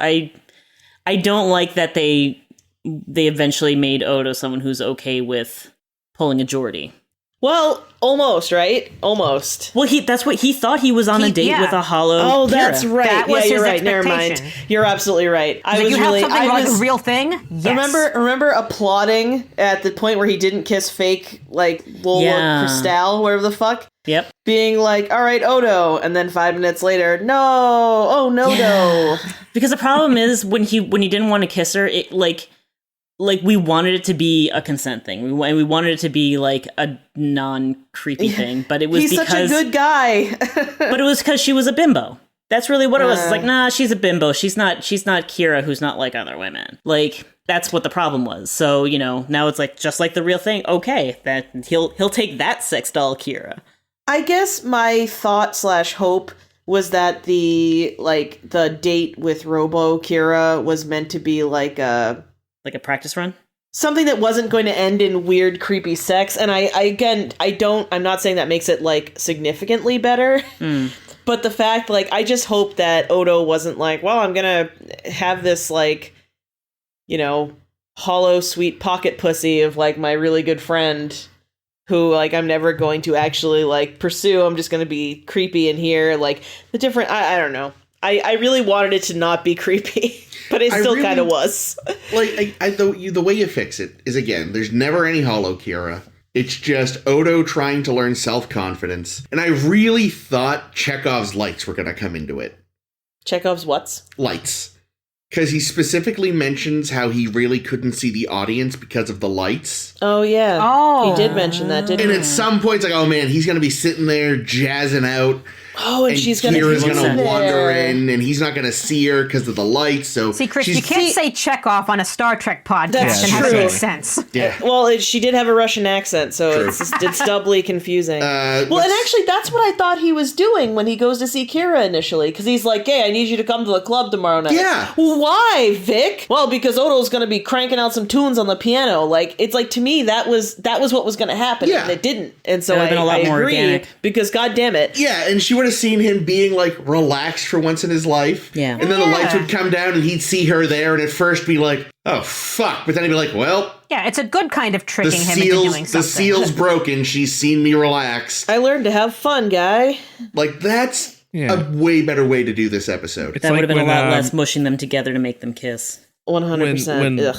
I don't like that they they eventually made Odo someone who's okay with pulling a Geordie. Well, almost, right? Almost. Well, that's what he thought. He was on a date with a hollow. Oh, Kira. that's right. That was you're his right. Never mind. expectation. You're absolutely right. I was you really. have something I like was a real thing? Yes. remember applauding at the point where he didn't kiss fake like Lola Cristal, whatever the fuck. Yep. Being like, all right, Odo, and then 5 minutes later, no, oh no, no. Because the problem is when he didn't want to kiss her, it like we wanted it to be a consent thing. We wanted it to be like a non-creepy thing, but it was He's because such a good guy. but it was because she was a bimbo. That's really what it was. It's like, nah, she's a bimbo. She's not Kira, who's not like other women. Like, that's what the problem was. So, now it's like just like the real thing. Okay, that he'll take that sex doll Kira. I guess my thought/hope was that the date with Robo Kira was meant to be like a practice run? Something that wasn't going to end in weird, creepy sex. And I'm not saying that makes it like significantly better. But the fact, I just hope that Odo wasn't like, well, I'm going to have this hollow, sweet pocket pussy of my really good friend who I'm never going to actually pursue. I'm just going to be creepy in here. The different, I don't know. I really wanted it to not be creepy. But it still kind of was. The way you fix it is, again, there's never any hollow Kira. It's just Odo trying to learn self-confidence. And I really thought Chekhov's lights were going to come into it. Chekhov's what's? Lights. Because he specifically mentions how he really couldn't see the audience because of the lights. Oh, yeah. Oh. He did mention that, didn't he? And at some point, it's like, oh, man, he's going to be sitting there jazzing out. Oh, and she's going to Kira's going to wander in, and he's not going to see her because of the lights. So see, Chris, you can't say Chekhov on a Star Trek podcast That's and have it true. make sense. Yeah. Well, she did have a Russian accent, so it's doubly confusing. And actually, that's what I thought he was doing when he goes to see Kira initially, because he's like, hey, I need you to come to the club tomorrow night. Yeah. Why, Vic? Well, because Odo's going to be cranking out some tunes on the piano. To me, that was what was going to happen, and it didn't. And so I agree, organic. because God damn it. Yeah, and she would have seen him being relaxed for once in his life. Yeah. And then the lights would come down and he'd see her there and at first be like, oh, fuck. But then he'd be like, well, Yeah, it's a good kind of tricking him into doing something. the seal's broken. She's seen me relaxed. I learned to have fun, guy. That's a way better way to do this episode. That would have been a lot less mushing them together to make them kiss. 100%. When Ugh.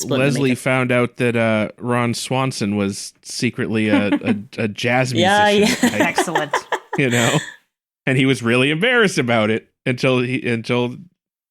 Leslie found out that Ron Swanson was secretly a jazz musician. Yeah. Excellent. And he was really embarrassed about it until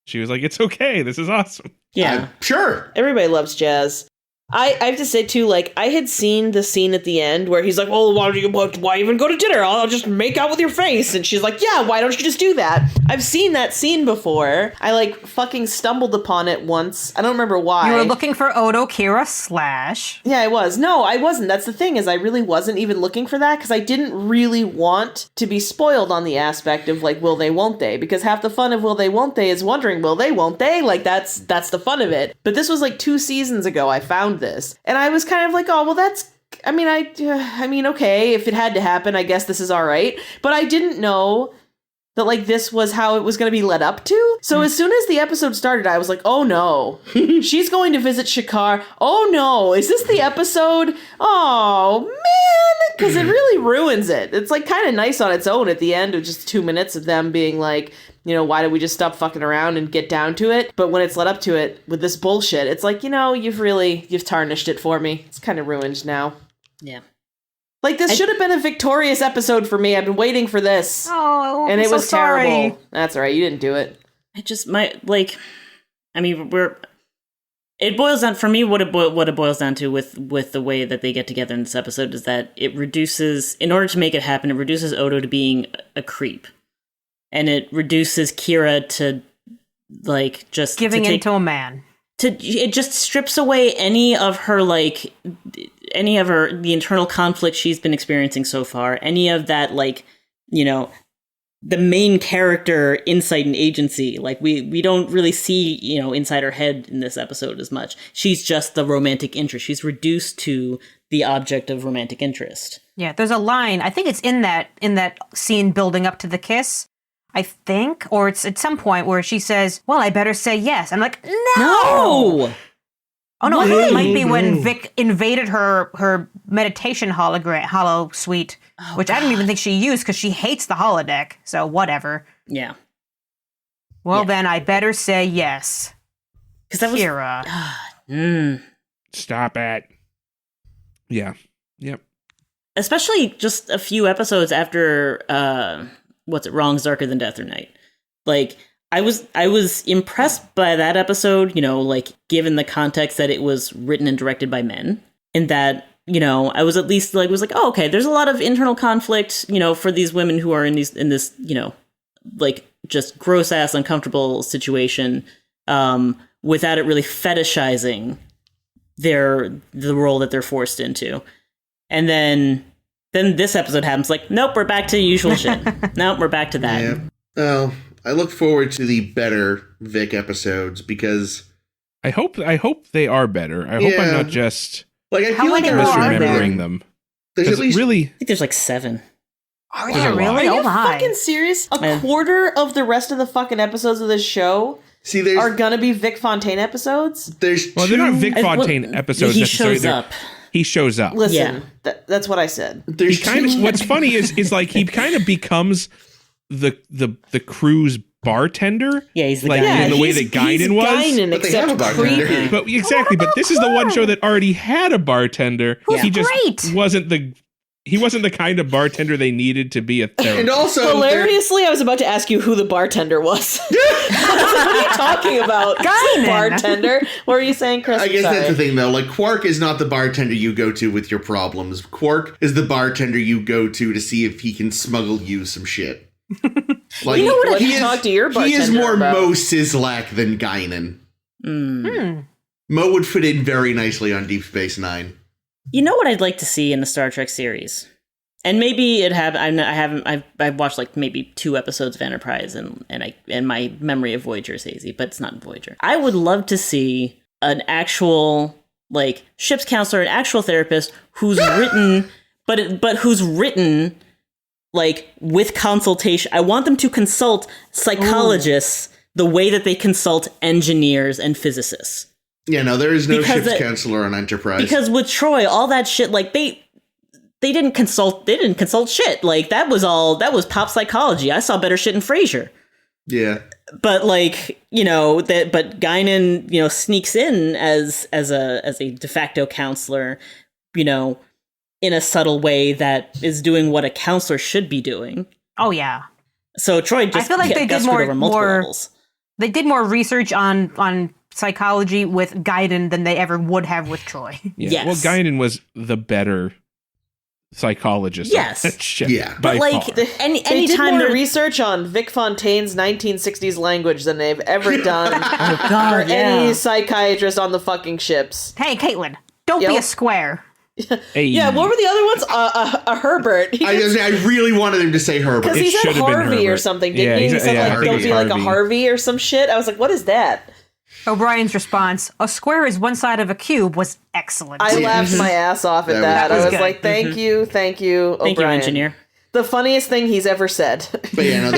she was like, "It's okay. This is awesome." Yeah. Sure. Everybody loves jazz. I have to say, too, I had seen the scene at the end where he's like, well, why even go to dinner? I'll just make out with your face. And she's like, yeah, why don't you just do that? I've seen that scene before. I, fucking stumbled upon it once. I don't remember why. You were looking for Odo Kira / Yeah, I was. No, I wasn't. That's the thing, is I really wasn't even looking for that, because I didn't really want to be spoiled on the aspect of, will they, won't they? Because half the fun of will they, won't they is wondering, will they, won't they? That's the fun of it. But this was, 2 seasons ago I found this. And I was kind of like, oh, well, that's, I mean, okay, if it had to happen, I guess this is all right. But I didn't know that, this was how it was going to be led up to. So as soon as the episode started, I was like, oh, no. She's going to visit Shakar. Oh, no. Is this the episode? Oh, man. Because it really ruins it. It's, kind of nice on its own at the end of just 2 minutes of them being like, why did we just stop fucking around and get down to it? But when it's led up to it with this bullshit, it's like, you've tarnished it for me. It's kind of ruined now. Yeah. This should have been a victorious episode for me. I've been waiting for this. Oh, and it I'm was so sorry. terrible. That's all right. You didn't do it. It boils down, for me, what it boils down to with the way that they get together in this episode is that it reduces, in order to make it happen, it reduces Odo to being a creep. And it reduces Kira to, just... Giving into a man. It just strips away any of her, the internal conflict she's been experiencing so far. Any of that, the main character insight and agency. We don't really see, inside her head in this episode as much. She's just the romantic interest. She's reduced to the object of romantic interest. Yeah, there's a line, I think it's in that scene building up to the kiss, I think, or it's at some point where she says, well, I better say yes. I'm like, no! Oh no, it might be when Vic invaded her meditation hollow suite, which I don't even think she used because she hates the holodeck. So whatever. Yeah. Well, then I better say yes. Because that was Kira. Stop it. Yeah. Yep. Especially just a few episodes after Wrong's Darker Than Death or Night. Like, I was impressed by that episode, like, given the context that it was written and directed by men, and that, I was at least like, oh, okay, there's a lot of internal conflict, for these women who are in this, like, just gross ass uncomfortable situation, without it really fetishizing the role that they're forced into. And then this episode happens, like, nope, we're back to the usual shit. Nope, we're back to that. Yeah. Well, I look forward to the better Vic episodes because I hope they are better. I hope I'm not just like I How feel like many I'm more are misremembering them. There's at least really. I think there's like 7. Are There's a there really? Are Oh you my. fucking serious? A quarter of the rest of the fucking episodes of this show are gonna be Vic Fontaine episodes? There's Well, they're not Vic Fontaine episodes He necessarily. shows up. He shows up. Listen, that's what I said. There's He kind of. What's funny is like he kind of becomes the crew's bartender. Yeah, he's the like guy. in the way that Guinan was. Guinan, But they have a except bartender. creepy. But exactly, but this is the one show that already had a bartender. Who's He just great. wasn't the kind of bartender they needed to be a therapist. and also Hilariously, I was about to ask you who the bartender was. What are you talking about? Guinan. Bartender? What were you saying, Chris? I guess Sorry. that's the thing, though. Like, Quark is not the bartender you go to with your problems. Quark is the bartender you go to see if he can smuggle you some shit. Like, You know what I he can talk to your He is bartender more about? Mo Sislak than Guinan. Mo would fit in very nicely on Deep Space Nine. You know what I'd like to see in the Star Trek series? And maybe I've watched like maybe 2 episodes of Enterprise and my memory of Voyager is hazy, but it's not Voyager. I would love to see an actual like ship's counselor, an actual therapist who's written but who's written like with consultation. I want them to consult psychologists the way that they consult engineers and physicists. Yeah, no, there is no Because ship's counselor on Enterprise. Because with Troy, all that shit, like they didn't consult shit. Like that was pop psychology. I saw better shit in Frasier. Yeah. But like, but Guinan, sneaks in as a de facto counselor, in a subtle way that is doing what a counselor should be doing. Oh yeah. So Troy just I feel like they got did screwed over multiple more. levels. They did more research on psychology with Guinan than they ever would have with Troy. Yeah. Yes. Well, Guinan was the better psychologist. Yes. On that ship, Yeah. by But like far. They did anytime more they're research on Vic Fontaine's 1960s language than they've ever done oh god, for yeah. any psychiatrist on the fucking ships. Hey, Caitlin, don't be Yep. a square. Hey. Yeah, what were the other ones? A Herbert. I really wanted him to say Herbert. Because It he said should have been Harvey or Herbert. something, didn't Yeah, he? he He said- said, yeah, I like, think it don't was be like a Harvey. Harvey or some shit. I was like, what is that? O'Brien's response, a square is one side of a cube, was excellent. I laughed my ass off at That that. was I was good. like, thank you, Thank you, O'Brien. engineer. The funniest thing he's ever said. But yeah, no,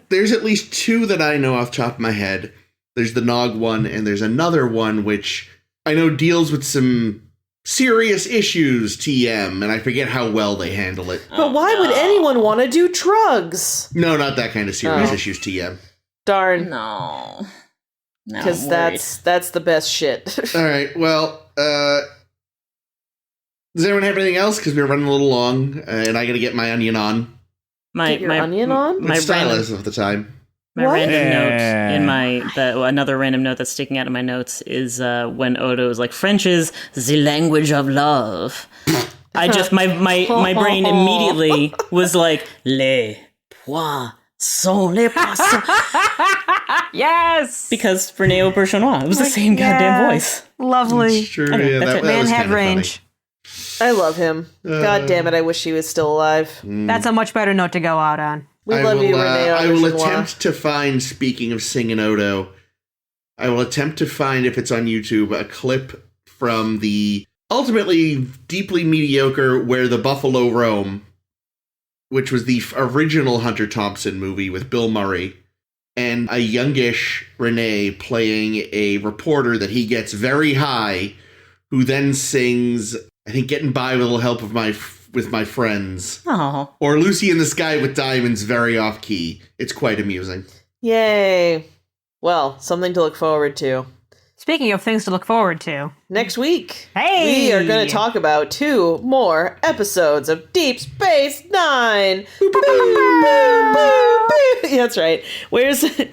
there's at least 2 that I know off the top of my head. There's the Nog one, and there's another one which I know deals with some serious issues, TM, and I forget how well they handle it. But why would anyone want to do drugs? No, not that kind of serious Oh. issues, TM. Darn. No. Because I'm worried. that's the best shit. All right, well, does anyone have anything else? Because we're running a little long, and I got to get my onion on. Get your onion on? My It's stylist of the time. My What? random Yeah. note in another random note that's sticking out of my notes is when Odo is like, French is the language of love. I just my brain immediately was like, les pois sont les poissons. yes! Because for Neo Berchenois, it was the same goddamn voice. Lovely. It's true. Anyway, Yeah, that's that, it. that Man was had kind of range. I love him. God damn it, I wish he was still alive. That's a much better note to go out on. We I love will, you, Renee. I will Auberginois. attempt to find, speaking of Sing and Odo, I will attempt to find, if it's on YouTube, a clip from the ultimately deeply mediocre Where the Buffalo Roam, which was the original Hunter Thompson movie with Bill Murray, and a youngish Renee playing a reporter that he gets very high, who then sings, I think, Getting By with a Little Help of with my Friends. Oh. Or Lucy in the Sky with Diamonds, very off key. It's quite amusing. Yay. Well, something to look forward to. Speaking of things to look forward to. Next week, Hey! we are going to talk about 2 more episodes of Deep Space Nine. Boo, boo, boo, boo. Yeah, that's right. Where's wow.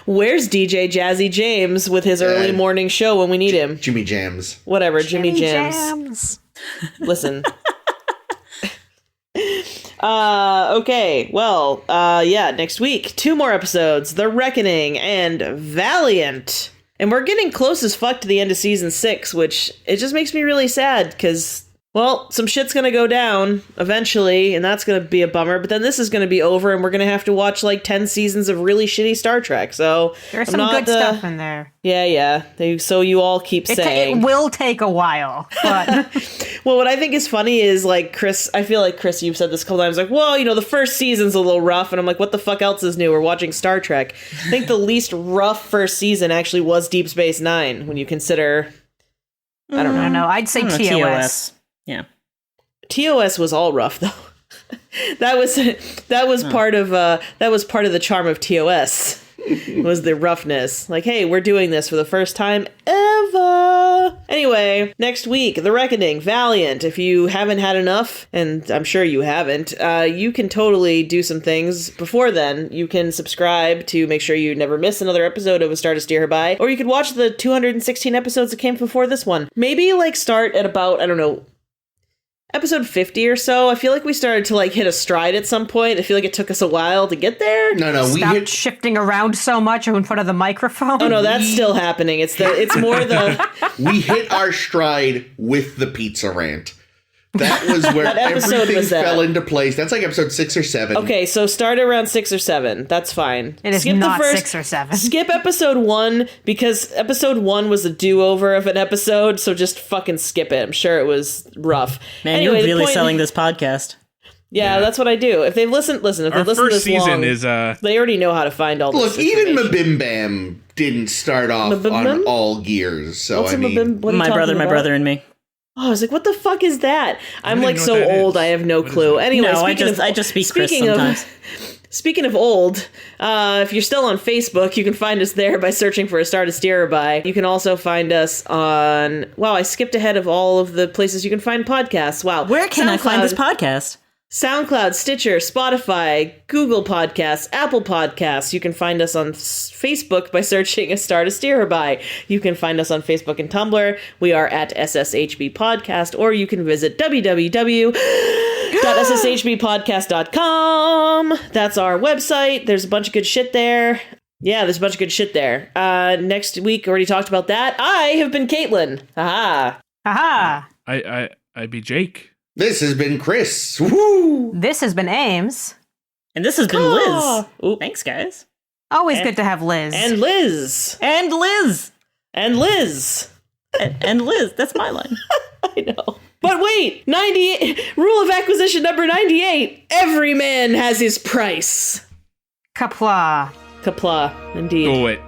Where's DJ Jazzy James with his early morning show when we need him? Jimmy Jams. Whatever, Jimmy Jams. Listen. Okay, well, yeah, next week, 2 more episodes, The Reckoning and Valiant. And we're getting close as fuck to the end of season 6, which it just makes me really sad, because, well, some shit's gonna go down eventually, and that's gonna be a bummer, but then this is gonna be over, and we're gonna have to watch, like, 10 seasons of really shitty Star Trek, so... There's some good stuff in there. Yeah. So you all keep saying... It will take a while, but... Well, what I think is funny is, like, Chris, I feel like, Chris, you've said this a couple times, like, well, the first season's a little rough, and I'm like, what the fuck else is new? We're watching Star Trek. I think the least rough first season actually was Deep Space Nine, when you consider, I don't know. No, I'd say TOS. Yeah. TOS was all rough, though. that was part of the charm of TOS. Was the roughness. Like, hey, we're doing this for the first time ever. Anyway, next week, The Reckoning, Valiant. If you haven't had enough, and I'm sure you haven't, you can totally do some things before then. You can subscribe to make sure you never miss another episode of A Star to Steer Her By, or you could watch the 216 episodes that came before this one. Maybe, like, start at about, I don't know, episode 50 or so. I feel like we started to, like, hit a stride at some point. I feel like it took us a while to get there. No, we Stopped hit... shifting around so much in front of the microphone. Oh no, that's still happening. It's more the... We hit our stride with the pizza rant. That was where everything fell into place. That's like episode 6 or 7. Okay, so start around 6 or 7. That's fine. It is not 6 or 7. Skip episode 1, because episode 1 was a do-over of an episode, so just fucking skip it. I'm sure it was rough. Man, anyway, you're really selling this podcast. Yeah, that's what I do. If they've listened, If Our they've listened first this long, season is they already know how to find all this. Look, even information. Mabim Bam didn't start off on all gears, so What's I a mean... Mabim- what are you My talking brother about? and me. Oh, I was like, what the fuck is that? I'm don't like even so know what that old, is. I have no What is clue. that? Anyway, No, I just speak Chris sometimes. Speaking of old, if you're still on Facebook, you can find us there by searching for A Star to Steer Her By. You can also find us on... Wow, I skipped ahead of all of the places you can find podcasts. Wow. Where can I find this podcast? SoundCloud, Stitcher, Spotify, Google Podcasts, Apple Podcasts. You can find us on Facebook by searching A Star to Steer Her By. You can find us on Facebook and Tumblr. We are at SSHB Podcast, or you can visit www.sshbpodcast.com. That's our website. There's a bunch of good shit there. Yeah, there's a bunch of good shit there. Next week, already talked about that. I have been Caitlin. Aha. Aha! I'd be Jake. This has been Chris. Woo! This has been Ames. And this has been Ah. Liz. Thanks, guys. Always good to have Liz. And Liz. And Liz. And Liz. And Liz. That's my line. I know. But wait, 98, rule of acquisition number 98. Every man has his price. Kapla. Kapla, indeed. Go it.